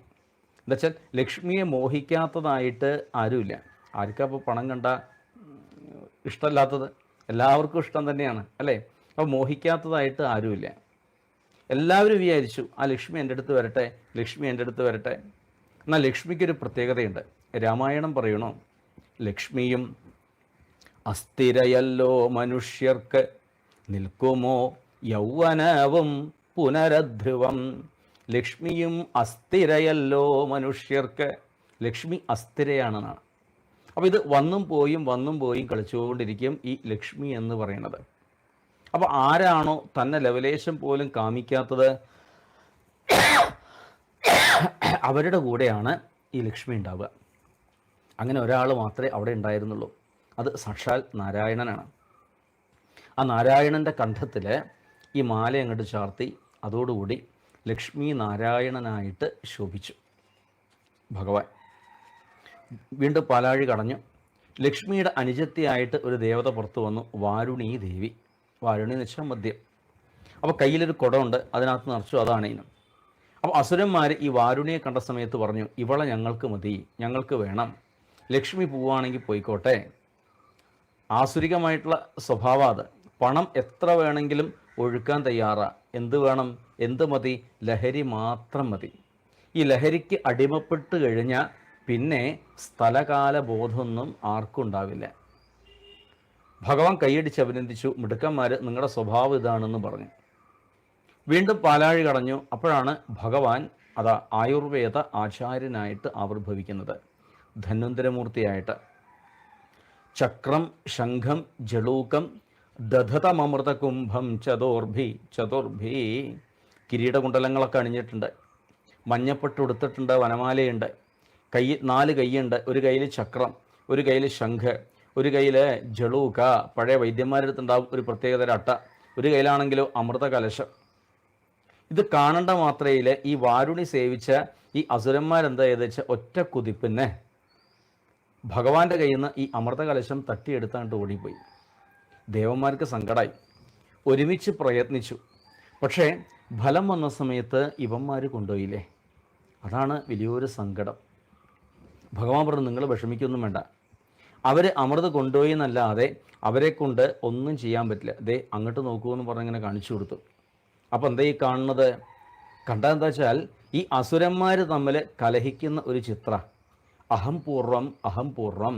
എന്നുവെച്ചാൽ ലക്ഷ്മിയെ മോഹിക്കാത്തതായിട്ട് ആരുമില്ല. ആർക്കപ്പോൾ പണം കണ്ട ഇഷ്ടമല്ലാത്തത്? എല്ലാവർക്കും ഇഷ്ടം തന്നെയാണ് അല്ലേ? അപ്പോൾ മോഹിക്കാത്തതായിട്ട് ആരുമില്ല. എല്ലാവരും വിചാരിച്ചു ആ ലക്ഷ്മി എൻ്റെ അടുത്ത് വരട്ടെ, ലക്ഷ്മി എൻ്റെ അടുത്ത് വരട്ടെ. എന്നാൽ ലക്ഷ്മിക്കൊരു പ്രത്യേകതയുണ്ട്. രാമായണം പറയണോ, ലക്ഷ്മിയും അസ്ഥിരയല്ലോ മനുഷ്യർക്ക്, നിൽക്കുമോ യൗവനവും പുനരധ്രുവം. ലക്ഷ്മിയും അസ്ഥിരയല്ലോ മനുഷ്യർക്ക്. ലക്ഷ്മി അസ്ഥിരയാണെന്നാണ്. അപ്പോൾ ഇത് വന്നും പോയും കളിച്ചുകൊണ്ടിരിക്കും ഈ ലക്ഷ്മി എന്ന് പറയുന്നത്. അപ്പോൾ ആരാണോ തന്നെ ലവലേശം പോലും കാമിക്കാത്തത് അവരുടെ കൂടെയാണ് ഈ ലക്ഷ്മി ഉണ്ടാവുക. അങ്ങനെ ഒരാൾ മാത്രമേ അവിടെ ഉണ്ടായിരുന്നുള്ളൂ. അത് സാക്ഷാൽ നാരായണനാണ്. ആ നാരായണൻ്റെ കണ്ഠത്തിൽ ഈ മാല അങ്ങോട്ട് ചാർത്തി അതോടുകൂടി ലക്ഷ്മി നാരായണനായിട്ട് ശോഭിച്ചു ഭഗവാൻ. വീണ്ടും പാലാഴി കടഞ്ഞു. ലക്ഷ്മിയുടെ അനുജത്തിയായിട്ട് ഒരു ദേവത പുറത്തു വന്നു, വാരുണി ദേവി. വാരുണി എന്ന് വെച്ചാൽ മദ്യം. അപ്പോൾ കയ്യിലൊരു കുടമുണ്ട്, അതിനകത്ത് നിറച്ചു അതാണേനും. അപ്പോൾ അസുരന്മാർ ഈ വാരുണിയെ കണ്ട സമയത്ത് പറഞ്ഞു, ഇവളെ ഞങ്ങൾക്ക് മതി, ഞങ്ങൾക്ക് വേണം, ലക്ഷ്മി പോവുകയാണെങ്കിൽ പോയിക്കോട്ടെ. ആസുരികമായിട്ടുള്ള സ്വഭാവം അത്. പണം എത്ര വേണമെങ്കിലും ഒഴുക്കാൻ തയ്യാറാ. എന്ത് വേണം? എന്ത് മതി? ലഹരി മാത്രം മതി. ഈ ലഹരിക്ക് അടിമപ്പെട്ട് കഴിഞ്ഞാൽ പിന്നെ സ്ഥലകാല ബോധമൊന്നും ആർക്കും ഉണ്ടാവില്ല. ഭഗവാൻ കൈയടിച്ച് അഭിനന്ദിച്ചു. മിടുക്കന്മാർ, നിങ്ങളുടെ സ്വഭാവം ഇതാണെന്ന് പറഞ്ഞു. വീണ്ടും പാലാഴി കടഞ്ഞു. അപ്പോഴാണ് ഭഗവാൻ ആയുർവേദ ആചാര്യനായിട്ട് ആവിർഭവിക്കുന്നത്, ധന്വന്തരമൂർത്തിയായിട്ട്. ചക്രം ശംഖം ജളൂകം ദധതമൃതകുംഭം ചതുർഭി കിരീടകുണ്ടലങ്ങളൊക്കെ അണിഞ്ഞിട്ടുണ്ട്, മഞ്ഞപ്പെട്ട് ഉടുത്തിട്ടുണ്ട്, വനമാലയുണ്ട്, 4 കൈയുണ്ട്. ഒരു കയ്യിൽ ചക്രം, ഒരു കയ്യിൽ ശംഖ്, ഒരു കയ്യിൽ ജളൂക, പഴയ വൈദ്യന്മാരെടുത്തുണ്ടാവും ഒരു പ്രത്യേകതര അട്ട, ഒരു കയ്യിലാണെങ്കിലോ അമൃത കലശം. ഇത് കാണേണ്ട മാത്രയിൽ ഈ വാരുണി സേവിച്ച ഈ അസുരന്മാരെന്താ ചെയ്തെന്ന് വെച്ചാൽ ഒറ്റ കുതിപ്പിന്നെ ഭഗവാന്റെ കയ്യിൽ നിന്ന് ഈ അമൃത കലശം തട്ടിയെടുത്താണ്ട് ഓടിപ്പോയി. ദേവന്മാർക്ക് സങ്കടമായി, ഒരുമിച്ച് പ്രയത്നിച്ചു. പക്ഷേ ഫലം വന്ന സമയത്ത് ഇവന്മാർ കൊണ്ടുപോയില്ലേ, അതാണ് വലിയൊരു സങ്കടം. ഭഗവാൻ പറഞ്ഞു, നിങ്ങൾ വിഷമിക്കൊന്നും വേണ്ട, അവർ അമൃത് കൊണ്ടുപോയി എന്നല്ലാതെ അവരെ കൊണ്ട് ഒന്നും ചെയ്യാൻ പറ്റില്ല. ദേ അങ്ങോട്ട് നോക്കൂ എന്ന് പറഞ്ഞിങ്ങനെ കാണിച്ചു കൊടുത്തു. അപ്പോൾ എന്താ ഈ കാണുന്നത്? കണ്ടതെന്താ വെച്ചാൽ ഈ അസുരന്മാർ തമ്മിൽ കലഹിക്കുന്ന ഒരു ചിത്ര. അഹംപൂർവം,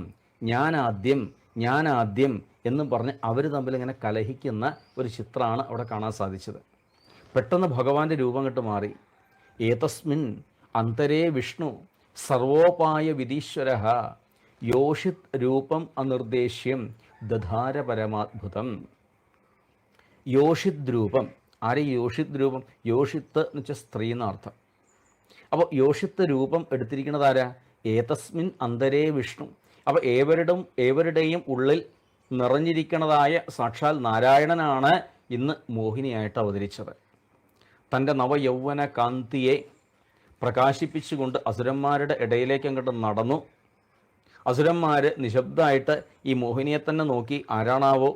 ഞാനാദ്യം എന്നും പറഞ്ഞ് അവർ തമ്മിൽ ഇങ്ങനെ കലഹിക്കുന്ന ഒരു ചിത്രമാണ് അവിടെ കാണാൻ സാധിച്ചത്. പെട്ടെന്ന് ഭഗവാന്റെ രൂപം കെട്ട് മാറി. ഏതസ്മിൻ അന്തരേ വിഷ്ണു സർവോപായ വിധീശ്വര യോഷിത് രൂപം അനിർദ്ദേശ്യം ദധാര പരമാത്ഭുതം. യോഷിത് രൂപം. ആരെ യോഷിത് രൂപം? യോഷിത്ത് എന്ന് വെച്ചാൽ സ്ത്രീ എന്നർത്ഥം. അപ്പോൾ യോഷിത്ത് രൂപം എടുത്തിരിക്കുന്നത് ആരാ? ഏതസ്മിൻ അന്തരേ വിഷ്ണു. അപ്പോൾ ഏവരുടെയും ഉള്ളിൽ നിറഞ്ഞിരിക്കുന്നതായ സാക്ഷാൽ നാരായണനാണ് ഇന്ന് മോഹിനിയായിട്ട് അവതരിച്ചത്. തൻ്റെ നവയൗവന കാന്തിയെ പ്രകാശിപ്പിച്ചുകൊണ്ട് അസുരന്മാരുടെ ഇടയിലേക്ക് അങ്ങോട്ട് നടന്നു. അസുരന്മാർ നിശബ്ദമായിട്ട് ഈ മോഹിനിയെ തന്നെ നോക്കി, ആരാണാവോ,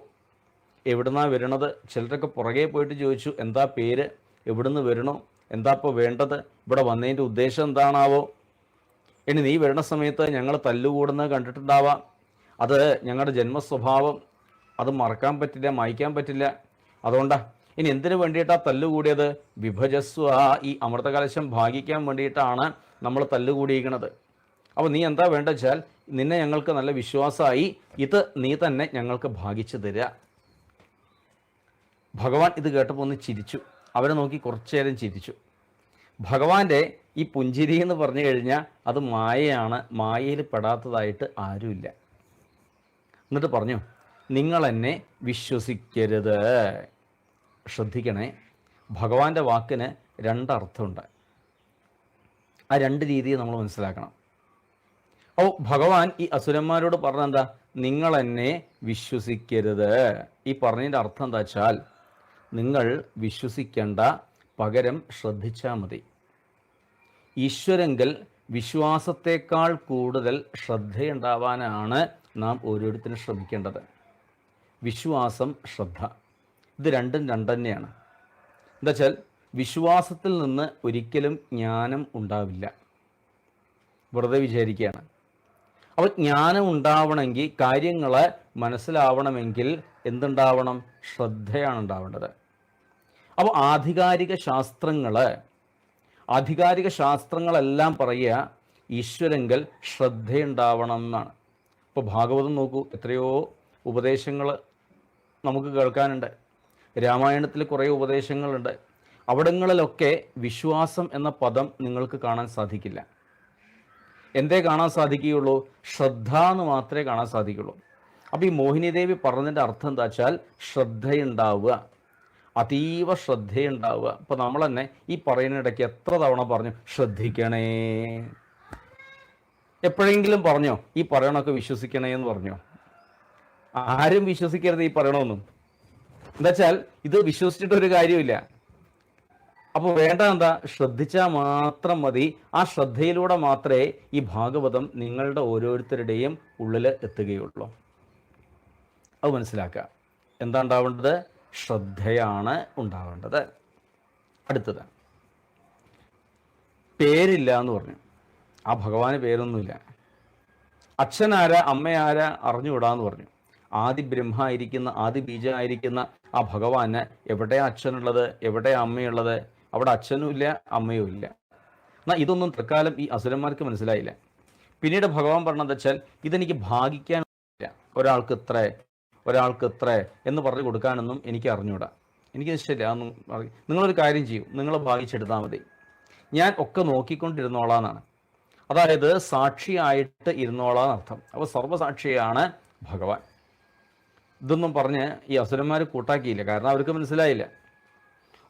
എവിടുന്നാണ് വരണത്? ചിലരൊക്കെ പുറകെ പോയിട്ട് ചോദിച്ചു, എന്താ പേര്, എവിടുന്ന് വരണോ, എന്താ ഇപ്പോൾ വേണ്ടത്, ഇവിടെ വന്നതിൻ്റെ ഉദ്ദേശം എന്താണാവോ? ഇനി നീ വരുന്ന സമയത്ത് ഞങ്ങൾ തല്ലുകൂടുന്നത് കണ്ടിട്ടുണ്ടാവാം, അത് ഞങ്ങളുടെ ജന്മസ്വഭാവം, അത് മറക്കാൻ പറ്റില്ല, മായ്ക്കാൻ പറ്റില്ല. അതുകൊണ്ടാണ്. ഇനി എന്തിനു വേണ്ടിയിട്ടാണ് തല്ലുകൂടിയത്? വിഭജസ്വ, ഈ അമൃതകലശം ഭാഗിക്കാൻ വേണ്ടിയിട്ടാണ് നമ്മൾ തല്ലുകൂടിയിരിക്കുന്നത്. അപ്പോൾ നീ എന്താ വേണ്ട വെച്ചാൽ, നിന്നെ ഞങ്ങൾക്ക് നല്ല വിശ്വാസമായി, ഇത് നീ തന്നെ ഞങ്ങൾക്ക് ഭാഗിച്ചു തരിക. ഭഗവാൻ ഇത് കേട്ടപ്പോൾ ഒന്ന് ചിരിച്ചു. അവരെ നോക്കി കുറച്ചു നേരം ചിരിച്ചു. ഭഗവാന്റെ ഈ പുഞ്ചിരി എന്ന് പറഞ്ഞു കഴിഞ്ഞാൽ അത് മായയാണ്, മായയിൽ പെടാത്തതായിട്ട് ആരുമില്ല. എന്നിട്ട് പറഞ്ഞു, നിങ്ങൾ എന്നെ വിശ്വസിക്കരുത്. ശ്രദ്ധിക്കണേ, ഭഗവാന്റെ വാക്കിന് 2 അർത്ഥമുണ്ട്. ആ 2 രീതിയെ നമ്മൾ മനസ്സിലാക്കണം. അപ്പോൾ ഭഗവാൻ ഈ അസുരന്മാരോട് പറഞ്ഞെന്താ? നിങ്ങൾ എന്നെ വിശ്വസിക്കരുത്. ഈ പറഞ്ഞതിൻ്റെ അർത്ഥം എന്താ വെച്ചാൽ, നിങ്ങൾ വിശ്വസിക്കേണ്ട, പകരം ശ്രദ്ധിച്ചാൽ മതി. ഈശ്വരങ്കിൽ വിശ്വാസത്തേക്കാൾ കൂടുതൽ ശ്രദ്ധയുണ്ടാവാനാണ് നാം ഓരോരുത്തരും ശ്രമിക്കേണ്ടത്. വിശ്വാസം, ശ്രദ്ധ, ഇത് രണ്ടും തന്നെയാണ്. എന്താ വെച്ചാൽ വിശ്വാസത്തിൽ നിന്ന് ഒരിക്കലും ജ്ഞാനം ഉണ്ടാവില്ല. വെറുതെ വിചാരിക്കുകയാണ്. അപ്പോൾ ജ്ഞാനം ഉണ്ടാവണമെങ്കിൽ, കാര്യങ്ങൾ മനസ്സിലാവണമെങ്കിൽ എന്തുണ്ടാവണം? ശ്രദ്ധയാണ് ഉണ്ടാവേണ്ടത്. അപ്പോൾ ആധികാരിക ശാസ്ത്രങ്ങളെല്ലാം പറയുക ഈശ്വരങ്കൽ ശ്രദ്ധയുണ്ടാവണം എന്നാണ്. ഇപ്പോൾ ഭാഗവതം നോക്കൂ, എത്രയോ ഉപദേശങ്ങൾ നമുക്ക് കേൾക്കാനുണ്ട്. രാമായണത്തിൽ കുറേ ഉപദേശങ്ങളുണ്ട്. അവിടങ്ങളിലൊക്കെ വിശ്വാസം എന്ന പദം നിങ്ങൾക്ക് കാണാൻ സാധിക്കില്ല. എന്തേ കാണാൻ സാധിക്കുകയുള്ളൂ? ശ്രദ്ധ എന്ന് മാത്രമേ കാണാൻ സാധിക്കുള്ളൂ. അപ്പോൾ ഈ മോഹിനിദേവി പറഞ്ഞതിൻ്റെ അർത്ഥം എന്താ വെച്ചാൽ, ശ്രദ്ധയുണ്ടാവുക, അതീവ ശ്രദ്ധയുണ്ടാവുക. ഇപ്പോൾ നമ്മൾ തന്നെ ഈ പറയുന്നിടയ്ക്ക് എത്ര തവണ പറഞ്ഞു ശ്രദ്ധിക്കണേ? എപ്പോഴെങ്കിലും പറഞ്ഞോ ഈ പറയണമൊക്കെ വിശ്വസിക്കണേ എന്ന് പറഞ്ഞോ? ആരും വിശ്വസിക്കരുത് ഈ പറയണമെന്നും. എന്താ വെച്ചാൽ ഇത് വിശ്വസിച്ചിട്ടൊരു കാര്യമില്ല. അപ്പോൾ വേണ്ട എന്താ? ശ്രദ്ധിച്ചാൽ മാത്രം മതി. ആ ശ്രദ്ധയിലൂടെ മാത്രമേ ഈ ഭാഗവതം നിങ്ങളുടെ ഓരോരുത്തരുടെയും ഉള്ളിൽ എത്തുകയുള്ളൂ. അത് മനസ്സിലാക്കുക. എന്താ ഉണ്ടാവേണ്ടത്? ശ്രദ്ധയാണ് ഉണ്ടാവേണ്ടത്. അടുത്തത്, പേരില്ല എന്ന് പറഞ്ഞു. ആ ഭഗവാന് പേരൊന്നുമില്ല. അച്ഛനാരാ അമ്മയാരാ അറിഞ്ഞുകൂടാന്ന് പറഞ്ഞു. ആദി ബ്രഹ്മ ആയിരിക്കുന്ന ആദി ബീജമായിരിക്കുന്ന ആ ഭഗവാന് എവിടെ അച്ഛനുള്ളത്, എവിടെ അമ്മയുള്ളത്? അവിടെ അച്ഛനും ഇല്ല, അമ്മയും ഇല്ല. എന്നാൽ ഇതൊന്നും തൽക്കാലം ഈ അസുരന്മാർക്ക് മനസ്സിലായില്ല. പിന്നീട് ഭഗവാൻ പറഞ്ഞത് വെച്ചാൽ ഇതെനിക്ക് ഭാഗിക്കാനില്ല, ഒരാൾക്ക് ഇത്ര ഒരാൾക്ക് ഇത്ര എന്ന് പറഞ്ഞു കൊടുക്കാനൊന്നും എനിക്ക് അറിഞ്ഞൂടാ, എനിക്ക് ഇഷ്ടമില്ല. അതൊന്നും നിങ്ങളൊരു കാര്യം ചെയ്യും, നിങ്ങൾ ഭാഗിച്ചെടുത്താൽ മതി, ഞാൻ ഒക്കെ നോക്കിക്കൊണ്ടിരുന്നോളാന്നാണ്. അതായത് സാക്ഷിയായിട്ട് ഇരുന്നോളാൻ അർത്ഥം. അപ്പോൾ സർവ്വസാക്ഷിയാണ് ഭഗവാൻ. ഇതൊന്നും പറഞ്ഞ് ഈ അസുരന്മാർ കൂട്ടാക്കിയില്ല, കാരണം അവർക്ക് മനസ്സിലായില്ല.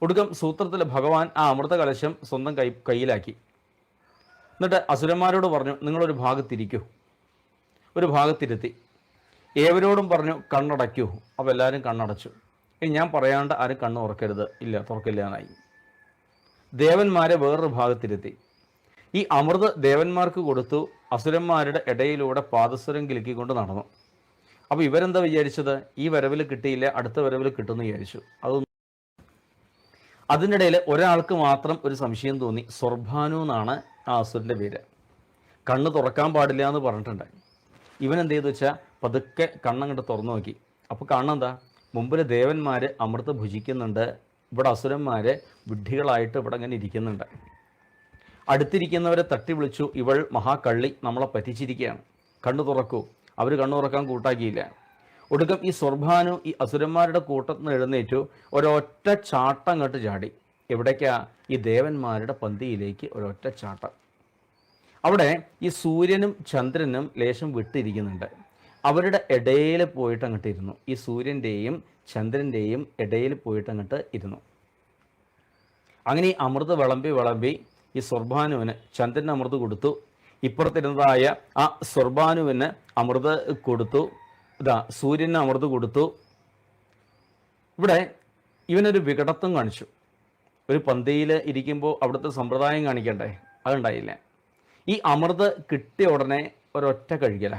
ഒടുക്കം സൂത്രത്തിൽ ഭഗവാൻ ആ അമൃത കലശം സ്വന്തം കയ്യിലാക്കി. എന്നിട്ട് അസുരന്മാരോട് പറഞ്ഞു, നിങ്ങളൊരു ഭാഗത്തിരിക്കൂ. ഒരു ഭാഗത്തിരുത്തി ഏവരോടും പറഞ്ഞു കണ്ണടയ്ക്കൂ. അപ്പോൾ എല്ലാവരും കണ്ണടച്ചു. ഇനി ഞാൻ പറയാണ്ട് ആരും കണ്ണ് തുറക്കരുത്. ഇല്ല, തുറക്കില്ല എന്നായി. ദേവന്മാരെ വേറൊരു ഭാഗത്തിരുത്തി. ഈ അമൃത് ദേവന്മാർക്ക് കൊടുത്തു. അസുരന്മാരുടെ ഇടയിലൂടെ പാദസ്വരം കിലുക്കിക്കൊണ്ട് നടന്നു. അപ്പോൾ ഇവരെന്താ വിചാരിച്ചത്? ഈ വരവിൽ കിട്ടിയില്ല, അടുത്ത വരവിൽ കിട്ടുമെന്ന് വിചാരിച്ചു. അതിനിടയിൽ ഒരാൾക്ക് മാത്രം ഒരു സംശയം തോന്നി. സ്വർഭാനു എന്നാണ് ആ അസുരൻ്റെ പേര്. കണ്ണ് തുറക്കാൻ പാടില്ല എന്ന് പറഞ്ഞിട്ടുണ്ട്. ഇവൻ എന്ത് ചെയ്തു വെച്ചാൽ പതുക്കെ കണ്ണങ്ങോട്ട് തുറന്നു നോക്കി. അപ്പോൾ കാണുന്നെന്താ? മുമ്പിൽ ദേവന്മാർ അമൃത് ഭുജിക്കുന്നുണ്ട്, ഇവിടെ അസുരന്മാർ വിഡ്ഢികളായിട്ട് ഇവിടെ ഇങ്ങനെ ഇരിക്കുന്നുണ്ട്. അടുത്തിരിക്കുന്നവരെ തട്ടി വിളിച്ചു, ഇവൾ മഹാകള്ളി, നമ്മളെ പറ്റിച്ചിരിക്കുകയാണ്, കണ്ണു തുറക്കൂ. അവർ കണ്ണു തുറക്കാൻ കൂട്ടാക്കിയില്ല. ഒടുക്കം ഈ സ്വർഭാനു ഈ അസുരന്മാരുടെ കൂട്ടത്തിൽ നിന്ന് എഴുന്നേറ്റു, ഒരൊറ്റ ചാട്ടം അങ്ങോട്ട് ചാടി. എവിടേക്കാ? ഈ ദേവന്മാരുടെ പന്തിയിലേക്ക് ഒരൊറ്റ ചാട്ടം. അവിടെ ഈ സൂര്യനും ചന്ദ്രനും ലേശം വിട്ടിരിക്കുന്നുണ്ട്. അവരുടെ ഇടയിൽ പോയിട്ട് അങ്ങോട്ട് ഇരുന്നു. ഈ സൂര്യൻ്റെയും ചന്ദ്രൻ്റെയും ഇടയിൽ പോയിട്ട് അങ്ങോട്ട് ഇരുന്നു. അങ്ങനെ ഈ അമൃത് വിളമ്പി ഈ സ്വർഭാനുവിന് ചന്ദ്രന് അമൃത് കൊടുത്തു. ഇപ്പുറത്തിരുന്നതായ ആ സ്വർഭാനുവിന് അമൃത് കൊടുത്തു. ഇതാ സൂര്യന് അമൃത് കൊടുത്തു. ഇവിടെ ഇവനൊരു വികടത്വം കാണിച്ചു. ഒരു പന്തിയിൽ ഇരിക്കുമ്പോൾ അവിടുത്തെ സമ്പ്രദായം കാണിക്കണ്ടേ? അതുണ്ടായില്ല. ഈ അമൃത് കിട്ടിയ ഉടനെ ഒരൊറ്റ കഴിക്കല.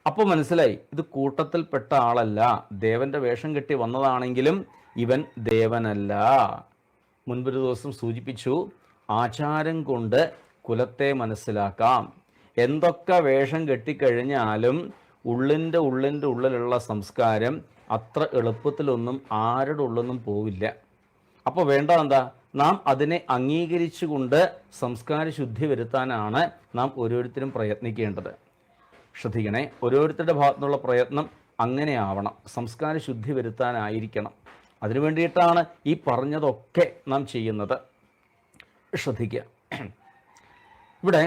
അപ്പോൾ മനസ്സിലായി, ഇത് കൂട്ടത്തിൽപ്പെട്ട ആളല്ല, ദേവന്റെ വേഷം കെട്ടി വന്നതാണെങ്കിലും ഇവൻ ദേവനല്ല. മുൻപൊരു ദിവസം സൂചിപ്പിച്ചു, ആചാരം കൊണ്ട് കുലത്തെ മനസ്സിലാക്കാം. എന്തൊക്കെ വേഷം കെട്ടിക്കഴിഞ്ഞാലും ഉള്ളിൻ്റെ ഉള്ളിലുള്ള സംസ്കാരം അത്ര എളുപ്പത്തിലൊന്നും ആരുടെ ഉള്ളൊന്നും പോവില്ല. അപ്പോൾ വേണ്ട എന്താ? നാം അതിനെ അംഗീകരിച്ചുകൊണ്ട് സംസ്കാര ശുദ്ധി വരുത്താനാണ് നാം ഓരോരുത്തരും പ്രയത്നിക്കേണ്ടത്. ശ്രദ്ധിക്കണേ, ഓരോരുത്തരുടെ ഭാഗത്തുനിന്നുള്ള പ്രയത്നം അങ്ങനെ ആവണം, സംസ്കാര ശുദ്ധി വരുത്താനായിരിക്കണം. അതിനു വേണ്ടിയിട്ടാണ് ഈ പറഞ്ഞതൊക്കെ നാം ചെയ്യുന്നത്. ശ്രദ്ധിക്കുക. ഇവിടെ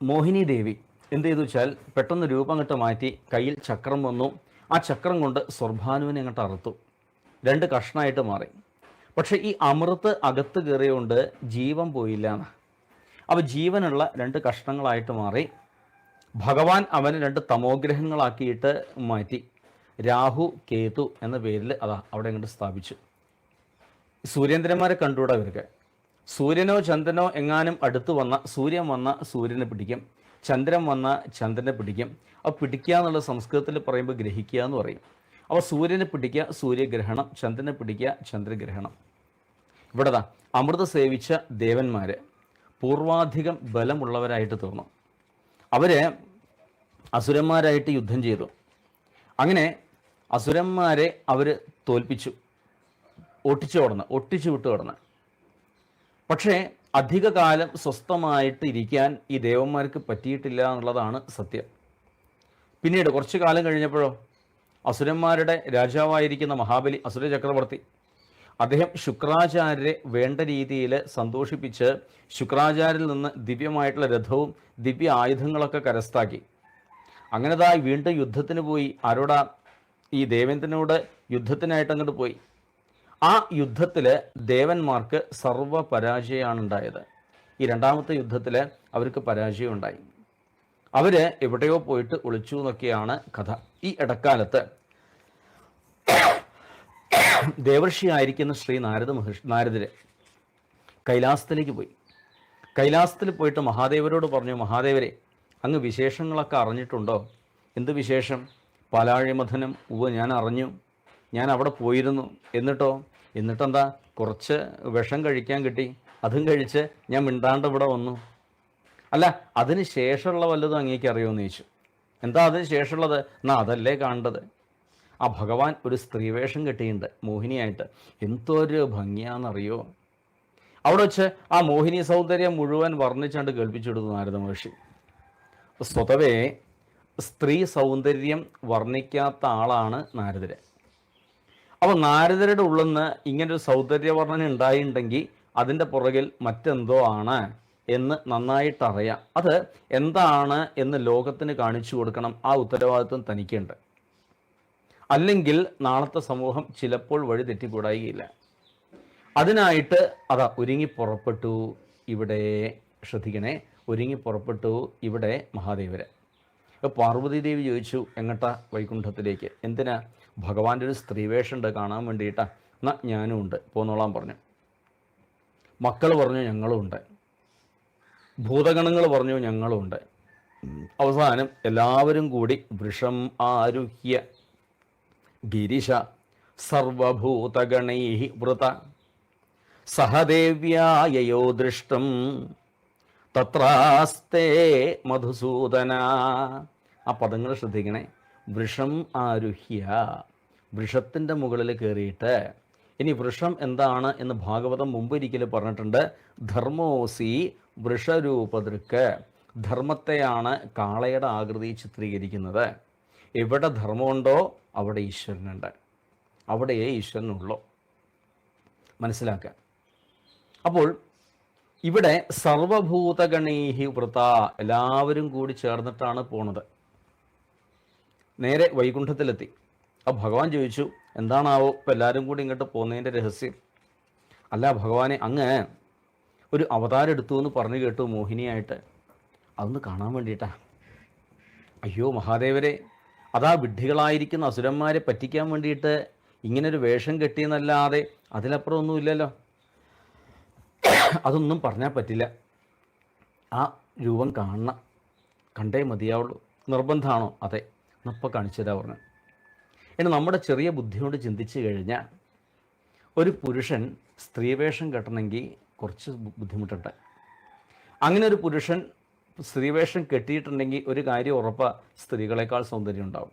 മോഹിനി ദേവി എന്ത് ചെയ്തു വെച്ചാൽ പെട്ടെന്ന് രൂപം അങ്ങോട്ട് മാറ്റി, കയ്യിൽ ചക്രം വന്നു. ആ ചക്രം കൊണ്ട് സ്വർഭാനുവിനെ അങ്ങോട്ട് അറുത്തു. 2 കഷ്ണമായിട്ട് മാറി. പക്ഷേ ഈ അമൃത് അകത്ത് കയറിയുകൊണ്ട് ജീവൻ പോയില്ല എന്ന്. അപ്പോൾ ജീവനുള്ള 2 കഷ്ണങ്ങളായിട്ട് മാറി. ഭഗവാൻ അവന് 2 തമോഗ്രഹങ്ങളാക്കിയിട്ട് മാറ്റി. രാഹു കേതു എന്ന പേരിൽ അവിടെ അങ്ങോട്ട് സ്ഥാപിച്ചു. സൂര്യേന്ദ്രന്മാരെ കണ്ടുകൂടാ ഇവർക്ക്. സൂര്യനോ ചന്ദ്രനോ എങ്ങാനും അടുത്ത് വന്ന സൂര്യൻ വന്ന സൂര്യനെ പിടിക്കും, ചന്ദ്രൻ വന്ന ചന്ദ്രനെ പിടിക്കും. അപ്പോൾ പിടിക്കുക എന്നുള്ള സംസ്കൃതത്തിൽ പറയുമ്പോൾ ഗ്രഹിക്കുക എന്ന് പറയും. അപ്പോൾ സൂര്യനെ പിടിക്കുക സൂര്യഗ്രഹണം, ചന്ദ്രനെ പിടിക്കുക ചന്ദ്രഗ്രഹണം. ഇവിടെ അമൃത സേവിച്ച ദേവന്മാർ പൂർവാധികം ബലമുള്ളവരായിട്ട് തീർന്നു. അവർ അസുരന്മാരായിട്ട് യുദ്ധം ചെയ്തു. അങ്ങനെ അസുരന്മാരെ അവർ തോൽപ്പിച്ചു, ഒട്ടിച്ചു വിട്ടു കടന്ന്. പക്ഷേ അധികകാലം സ്വസ്ഥമായിട്ട് ഇരിക്കാൻ ഈ ദേവന്മാർക്ക് പറ്റിയിട്ടില്ല എന്നുള്ളതാണ് സത്യം. പിന്നീട് കുറച്ചു കാലം കഴിഞ്ഞപ്പോഴോ അസുരന്മാരുടെ രാജാവായിരിക്കുന്ന മഹാബലി, അസുര ചക്രവർത്തി, അദ്ദേഹം ശുക്രാചാര്യരെ വേണ്ട രീതിയിൽ സന്തോഷിപ്പിച്ച് ശുക്രാചാര്യരിൽ നിന്ന് ദിവ്യമായിട്ടുള്ള രഥവും ദിവ്യ ആയുധങ്ങളൊക്കെ കരസ്ഥാക്കി. അങ്ങനെതാ വീണ്ടും യുദ്ധത്തിന് പോയി. ആരോടാ? ഈ ദേവേന്ദ്രനോട് യുദ്ധത്തിനായിട്ട് അങ്ങോട്ട് പോയി. ആ യുദ്ധത്തിൽ ദേവന്മാർക്ക് സർവ്വ പരാജയമാണ് ഉണ്ടായത്. ഈ 2ാമത്തെ യുദ്ധത്തിൽ അവർക്ക് പരാജയം ഉണ്ടായി. അവർ എവിടെയോ പോയിട്ട് ഒളിച്ചു എന്നൊക്കെയാണ് കഥ. ഈ ഇടക്കാലത്ത് ദേവർഷിയായിരിക്കുന്ന ശ്രീ നാരദര് കൈലാസത്തിലേക്ക് പോയി. കൈലാസത്തിൽ പോയിട്ട് മഹാദേവരോട് പറഞ്ഞു, മഹാദേവരെ, അങ്ങ് വിശേഷങ്ങളൊക്കെ അറിഞ്ഞിട്ടുണ്ടോ? എന്ത് വിശേഷം? പാലാഴിമഥനം. ഞാൻ അറിഞ്ഞു, ഞാൻ അവിടെ പോയിരുന്നു. എന്നിട്ടെന്താ? കുറച്ച് വിഷം കഴിക്കാൻ കിട്ടി, അതും കഴിച്ച് ഞാൻ മിണ്ടാണ്ട് ഇവിടെ വന്നു. അല്ല, അതിന് ശേഷമുള്ള വല്ലതും അങ്ങേക്ക് അറിയുമെന്ന് ചോദിച്ചു. എന്താ അതിന് ശേഷമുള്ളത്? എന്നാ അതല്ലേ കാണേണ്ടത്. ആ ഭഗവാൻ ഒരു സ്ത്രീവേഷം കെട്ടിയിട്ടുണ്ട് മോഹിനിയായിട്ട്. എന്തൊരു ഭംഗിയാണെന്നറിയോ. അവിടെ വെച്ച് ആ മോഹിനി സൗന്ദര്യം മുഴുവൻ വർണ്ണിച്ചാണ്ട് കേൾപ്പിച്ചെടുത്തു നാരദ മഹർഷി. സ്വതവേ സ്ത്രീ സൗന്ദര്യം വർണ്ണിക്കാത്ത ആളാണ് നാരദര്. അപ്പോൾ നാരദരുടെ ഉള്ളിൽ നിന്ന് ഇങ്ങനൊരു സൗന്ദര്യവർണ്ണന ഉണ്ടായിട്ടുണ്ടെങ്കിൽ അതിൻ്റെ പുറകിൽ മറ്റെന്തോ ആണ് എന്ന് നന്നായിട്ടറിയാം. അത് എന്താണ് എന്ന് ലോകത്തിന് കാണിച്ചു കൊടുക്കണം. ആ ഉത്തരവാദിത്വം തനിക്കുണ്ട്. അല്ലെങ്കിൽ നാളത്തെ സമൂഹം ചിലപ്പോൾ വഴി തെറ്റിക്കൂടായില്ല. അതിനായിട്ട് അതാ ഒരുങ്ങി പുറപ്പെട്ടു. ഇവിടെ ശ്രദ്ധിക്കണേ, ഒരുങ്ങി പുറപ്പെട്ടു ഇവിടെ മഹാദേവര്. പാർവതി ദേവി ചോദിച്ചു, എങ്ങട്ടാ? വൈകുണ്ഠത്തിലേക്ക്. എന്തിനാ? ഭഗവാന്റെ ഒരു സ്ത്രീവേഷമുണ്ട് കാണാൻ വേണ്ടിയിട്ടാ. എന്നാ ഞാനും ഉണ്ട്, പോന്നോളാൻ പറഞ്ഞു. മക്കൾ പറഞ്ഞു ഞങ്ങളും ഉണ്ട്, ഭൂതഗണങ്ങൾ പറഞ്ഞു ഞങ്ങളും ഉണ്ട്. അവസാനം എല്ലാവരും കൂടി വൃഷം ആരുഹ്യ ഗിരിശ സർവഭൂതഗണൈ വൃത സഹദേവ്യായയോ ദൃഷ്ടം തത്രാസ്തേ മധുസൂദന. ആ പദങ്ങൾ ശ്രദ്ധിക്കണേ. വൃഷം ആരുഹ്യ, വൃഷത്തിൻ്റെ മുകളിൽ കയറിയിട്ട്. ഇനി വൃഷം എന്താണ് എന്ന് ഭാഗവതം മുമ്പൊരിക്കൽ പറഞ്ഞിട്ടുണ്ട്. ധർമ്മോസി വൃഷരൂപദൃക്ക്. ധർമ്മത്തെയാണ് കാളയുടെ ആകൃതി ചിത്രീകരിക്കുന്നത്. എവിടെ ധർമ്മമുണ്ടോ അവിടെ ഈശ്വരനുണ്ട്, അവിടെയേ ഈശ്വരനുള്ളൂ. മനസ്സിലാക്കുക. അപ്പോൾ ഇവിടെ സർവഭൂതഗണൈഹി വൃത, എല്ലാവരും കൂടി ചേർന്നിട്ടാണ് പോണത്. നേരെ വൈകുണ്ഠത്തിലെത്തി. ആ ഭഗവാൻ ചോദിച്ചു, എന്താണാവോ ഇപ്പം എല്ലാവരും കൂടി ഇങ്ങോട്ട് പോകുന്നതിൻ്റെ രഹസ്യം? അല്ല ഭഗവാനെ, അങ്ങ് ഒരു അവതാരം എടുത്തു എന്ന് പറഞ്ഞു കേട്ടു മോഹിനിയായിട്ട്. അതൊന്ന് കാണാൻ വേണ്ടിയിട്ടാ. അയ്യോ മഹാദേവരെ, അതാ വിഡ്ഢികളായിരിക്കുന്ന അസുരന്മാരെ പറ്റിക്കാൻ വേണ്ടിയിട്ട് ഇങ്ങനൊരു വേഷം കെട്ടിയെന്നല്ലാതെ അതിലപ്പുറം ഒന്നുമില്ലല്ലോ. അതൊന്നും പറഞ്ഞാൽ പറ്റില്ല. ആ രൂപം കാണണം, കണ്ടേ മതിയാവുള്ളൂ. നിർബന്ധമാണോ? അതെ, എന്നപ്പോൾ കാണിച്ചതാ പറഞ്ഞു. ഇനി നമ്മുടെ ചെറിയ ബുദ്ധി കൊണ്ട് ചിന്തിച്ച് കഴിഞ്ഞാൽ ഒരു പുരുഷൻ സ്ത്രീവേഷം കെട്ടണമെങ്കിൽ കുറച്ച് ബുദ്ധിമുട്ടുണ്ട്. അങ്ങനെ ഒരു പുരുഷൻ സ്ത്രീവേഷം കെട്ടിയിട്ടുണ്ടെങ്കിൽ ഒരു കാര്യം ഉറപ്പാ, സ്ത്രീകളെക്കാൾ സൗന്ദര്യം ഉണ്ടാവും.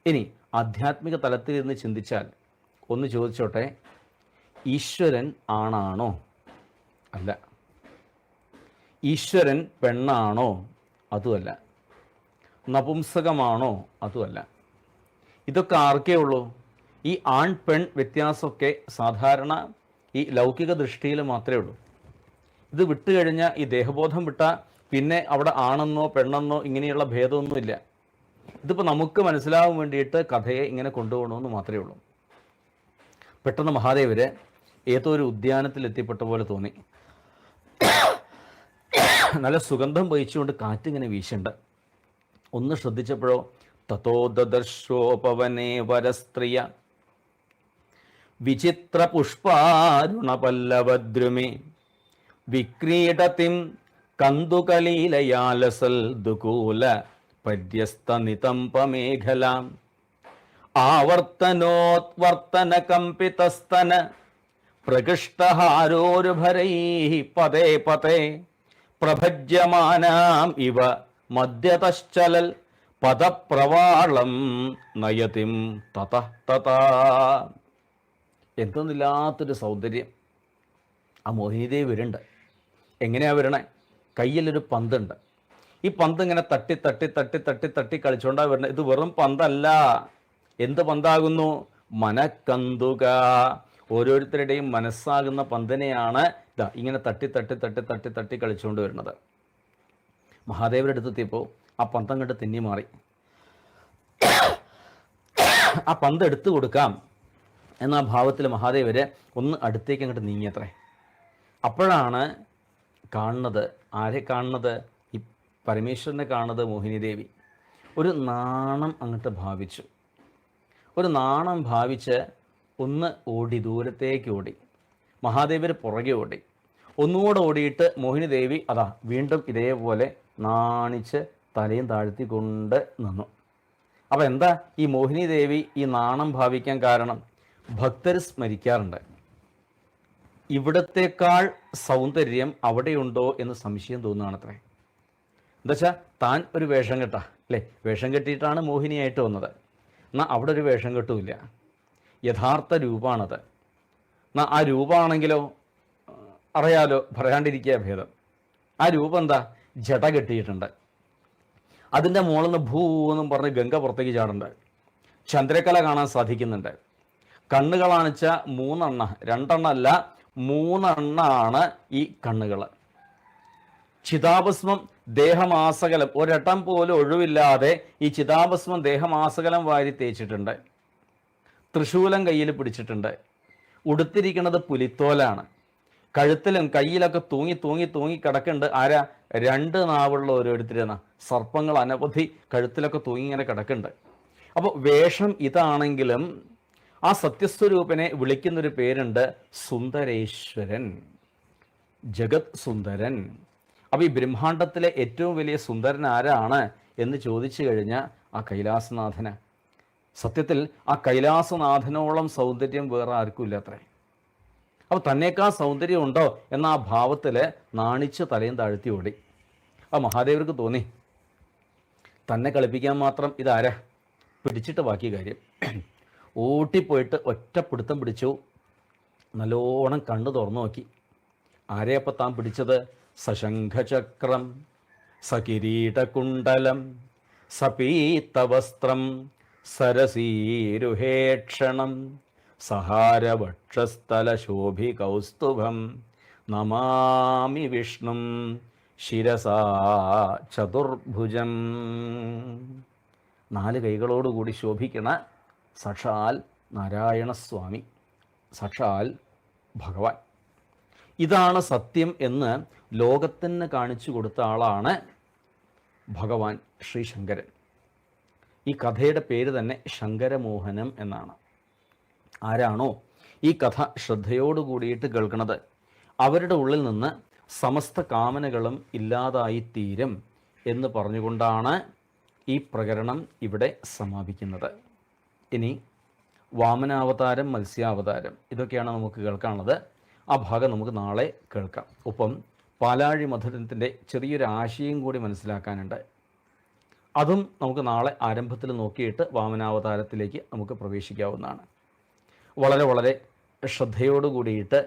ഇനി ആധ്യാത്മിക തലത്തിൽ ചിന്തിച്ചാൽ ഒന്ന് ചോദിച്ചോട്ടെ, ഈശ്വരൻ ആണാണോ? അല്ല. ഈശ്വരൻ പെണ്ണാണോ? അതുമല്ല. നപുംസകമാണോ? അതുമല്ല. ഇതൊക്കെ ആർക്കേ ഉള്ളൂ? ഈ ആൺ പെൺ വ്യത്യാസമൊക്കെ സാധാരണ ഈ ലൗകിക ദൃഷ്ടിയിൽ മാത്രമേ ഉള്ളൂ. ഇത് വിട്ടുകഴിഞ്ഞാൽ, ഈ ദേഹബോധം വിട്ടാൽ പിന്നെ അവിടെ ആണെന്നോ പെണ്ണെന്നോ ഇങ്ങനെയുള്ള ഭേദമൊന്നുമില്ല. ഇതിപ്പോൾ നമുക്ക് മനസ്സിലാവാൻ വേണ്ടിയിട്ട് കഥയെ ഇങ്ങനെ കൊണ്ടുപോകണമെന്ന് മാത്രമേ ഉള്ളൂ. പെട്ടെന്ന് മഹാദേവര് ഏതോ ഒരു ഉദ്യാനത്തിൽ എത്തിപ്പെട്ട പോലെ തോന്നി. നല്ല സുഗന്ധം വഹിച്ചുകൊണ്ട് കാറ്റിങ്ങനെ വീശുണ്ട്. ഒന്ന് ശ്രദ്ധിച്ചപ്പോഴോ, തതോ ദദർശോപവനേ വരസ്ത്രിയ വിചിത്ര പുഷ്പാരുണപല്ലവദ്രുമേ വിക്രീഡതിം കന്തുകലീലയാലസൽ ദുകൂല പര്യസ്തനിതംപമേഖലാം ആവർത്തനോത്വർത്തന കമ്പിതസ്തന പ്രകൃഷ്ടഹാരോരുഭരൈഃ പതേ പതേ പ്രഭജ്യമാനാം ഇവ മദ്യതശ്ചലൽ പദപ്രവാളം നയതിം തതഃ തഥാ. എന്തൊന്നില്ലാത്തൊരു സൗന്ദര്യം. ആ മോഹിനിദേവി വരുന്നുണ്ട്. എങ്ങനെയാണ് വരണേ? കയ്യിലൊരു പന്തുണ്ട്. ഈ പന്ത് ഇങ്ങനെ തട്ടി തട്ടി തട്ടി തട്ടി തട്ടി കളിച്ചുകൊണ്ടാണ് വരുന്നത്. ഇത് വെറും പന്തല്ല. എന്ത് പന്താകുന്നു? മനക്കന്തുക. ഓരോരുത്തരുടെയും മനസ്സാകുന്ന പന്തിനെയാണ് ഇതാ ഇങ്ങനെ തട്ടി തട്ടി തട്ടി തട്ടി തട്ടി കളിച്ചുകൊണ്ട് വരുന്നത്. മഹാദേവരുടെ അടുത്തെത്തിയപ്പോൾ ആ പന്തം കണ്ട് തെന്നി മാറി. ആ പന്ത് എടുത്തു കൊടുക്കാം എന്ന ഭാവത്തിൽ മഹാദേവര് ഒന്ന് അടുത്തേക്ക് അങ്ങോട്ട് നീങ്ങിയത്രേ. അപ്പോഴാണ് കാണുന്നത്, ആരെ കാണുന്നത്? ഈ പരമേശ്വരനെ കാണുന്നത് മോഹിനിദേവി. ഒരു നാണം അങ്ങോട്ട് ഭാവിച്ചു. ഒരു നാണം ഭാവിച്ച് ഒന്ന് ഓടി, ദൂരത്തേക്ക് ഓടി. മഹാദേവർ പുറകെ ഓടി. ഒന്നുകൂടെ ഓടിയിട്ട് മോഹിനിദേവി അതാ വീണ്ടും ഇതേപോലെ നാണിച്ച് തലയും താഴ്ത്തിക്കൊണ്ട് നിന്നു. അപ്പം എന്താ ഈ മോഹിനിദേവി ഈ നാണം ഭാവിക്കാൻ കാരണം? ഭക്തർ സ്മരിക്കാറുണ്ട്, ഇവിടത്തേക്കാൾ സൗന്ദര്യം അവിടെയുണ്ടോ എന്ന് സംശയം തോന്നുകയാണത്രേ. എന്താ താൻ ഒരു വേഷം കെട്ടാ അല്ലേ, വേഷം കെട്ടിയിട്ടാണ് മോഹിനിയായിട്ട് വന്നത്. എന്നാൽ അവിടെ ഒരു വേഷം കെട്ടുമില്ല, യഥാർത്ഥ രൂപമാണത്. എന്നാൽ ആ രൂപമാണെങ്കിലോ അറിയാലോ, പറയാണ്ടിരിക്കുക ഭേദം. ആ രൂപം എന്താ, ജട കെട്ടിയിട്ടുണ്ട്. അതിൻ്റെ മുകളിൽ നിന്ന് ഭൂന്നും പറഞ്ഞ് ഗംഗ പുറത്തേക്ക് ചാടുന്നുണ്ട്. ചന്ദ്രക്കല കാണാൻ സാധിക്കുന്നുണ്ട്. കണ്ണുകളാണിച്ച 3 2 അല്ല 3 ഈ കണ്ണുകൾ. ചിതാഭസ്മം ദേഹമാസകലം ഒരട്ടം പോലും ഒഴിവില്ലാതെ ഈ ചിതാഭസ്മം ദേഹമാസകലം വാരി തേച്ചിട്ടുണ്ട്. തൃശൂലം കയ്യിൽ പിടിച്ചിട്ടുണ്ട്. ഉടുത്തിരിക്കുന്നത് പുലിത്തോലാണ്. കഴുത്തിലും കയ്യിലൊക്കെ തൂങ്ങി തൂങ്ങി തൂങ്ങി കിടക്കുന്നുണ്ട്. ആരാ? 2 നാവുള്ള ഓരോരുത്തരെന്ന സർപ്പങ്ങൾ അനവധി കഴുത്തിലൊക്കെ തൂങ്ങി ഇങ്ങനെ കിടക്കുന്നുണ്ട്. അപ്പോൾ വേഷം ഇതാണെങ്കിലും ആ സത്യസ്വരൂപനെ വിളിക്കുന്നൊരു പേരുണ്ട്, സുന്ദരേശ്വരൻ, ജഗത് സുന്ദരൻ. അപ്പോൾ ഈ ബ്രഹ്മാണ്ടത്തിലെ ഏറ്റവും വലിയ സുന്ദരൻ ആരാണ് എന്ന് ചോദിച്ചു കഴിഞ്ഞാൽ ആ കൈലാസനാഥന. സത്യത്തിൽ ആ കൈലാസനാഥനോളം സൗന്ദര്യം വേറെ ആർക്കും ഇല്ലത്രേ. അപ്പോൾ തന്നേക്കാൾ സൗന്ദര്യം ഉണ്ടോ എന്ന ആ ഭാവത്തിൽ നാണിച്ച് തലയും താഴ്ത്തി ഓടി. ആ മഹാദേവർക്ക് തോന്നി തന്നെ കളിപ്പിക്കാൻ മാത്രം ഇതാരാ, പിടിച്ചിട്ട് ബാക്കി കാര്യം. ഓട്ടിപ്പോയിട്ട് ഒറ്റപ്പിടുത്തം പിടിച്ചു. നല്ലോണം കണ്ണു തുറന്നു നോക്കി. ആരെയപ്പം താൻ പിടിച്ചത്? സശംഖചക്രം, സകിരീടകുണ്ടലം, സപീതവസ്ത്രം, സരസീരുഹേക്ഷണം, സഹാരവക്ഷസ്ഥലശോഭികൗസ്തുഭം, നമാമി വിഷ്ണും ശിരസാ ചതുർഭുജം. 4 കൈകളോടുകൂടി ശോഭിക്കണ സാക്ഷാൽ നാരായണസ്വാമി, സാക്ഷാൽ ഭഗവാൻ. ഇതാണ് സത്യം എന്ന് ലോകത്തിന് കാണിച്ചു കൊടുത്ത ആളാണ് ഭഗവാൻ ശ്രീശങ്കരൻ. ഈ കഥയുടെ പേര് തന്നെ ശങ്കരമോഹനം എന്നാണ്. ആരാണോ ഈ കഥ ശ്രദ്ധയോടുകൂടിയിട്ട് കേൾക്കുന്നത് അവരുടെ ഉള്ളിൽ നിന്ന് സമസ്ത കാമനകളും ഇല്ലാതായിത്തീരും എന്ന് പറഞ്ഞുകൊണ്ടാണ് ഈ പ്രകരണം ഇവിടെ സമാപിക്കുന്നത്. ഇനി വാമനാവതാരം, മത്സ്യാവതാരം, ഇതൊക്കെയാണ് നമുക്ക് കേൾക്കാനുള്ളത്. ആ ഭാഗം നമുക്ക് നാളെ കേൾക്കാം. ഒപ്പം പാലാഴി മധുരത്തിൻ്റെ ചെറിയൊരു ആശയം കൂടി മനസ്സിലാക്കാനുണ്ട്. അതും നമുക്ക് നാളെ ആരംഭത്തിൽ നോക്കിയിട്ട് വാമനാവതാരത്തിലേക്ക് നമുക്ക് പ്രവേശിക്കാവുന്നതാണ്. വളരെ വളരെ ശ്രദ്ധയോടുകൂടിയിട്ട്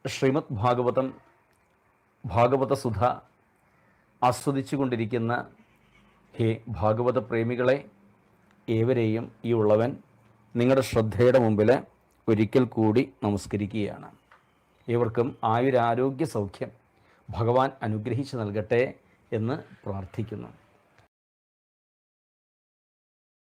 ശ്രീമദ് ഭാഗവതം, ഭാഗവത സുധ ആസ്വദിച്ചു കൊണ്ടിരിക്കുന്ന ഹേ ഭാഗവത പ്രേമികളെ ഏവരെയും ഈ ഉള്ളവൻ നിങ്ങളുടെ ശ്രദ്ധയുടെ മുമ്പിൽ ഒരിക്കൽ കൂടി നമസ്കരിക്കുകയാണ്. ഏവർക്കും ആയുരാരോഗ്യ സൗഖ്യം ഭഗവാൻ അനുഗ്രഹിച്ചു നൽകട്ടെ എന്ന് പ്രാർത്ഥിക്കുന്നു.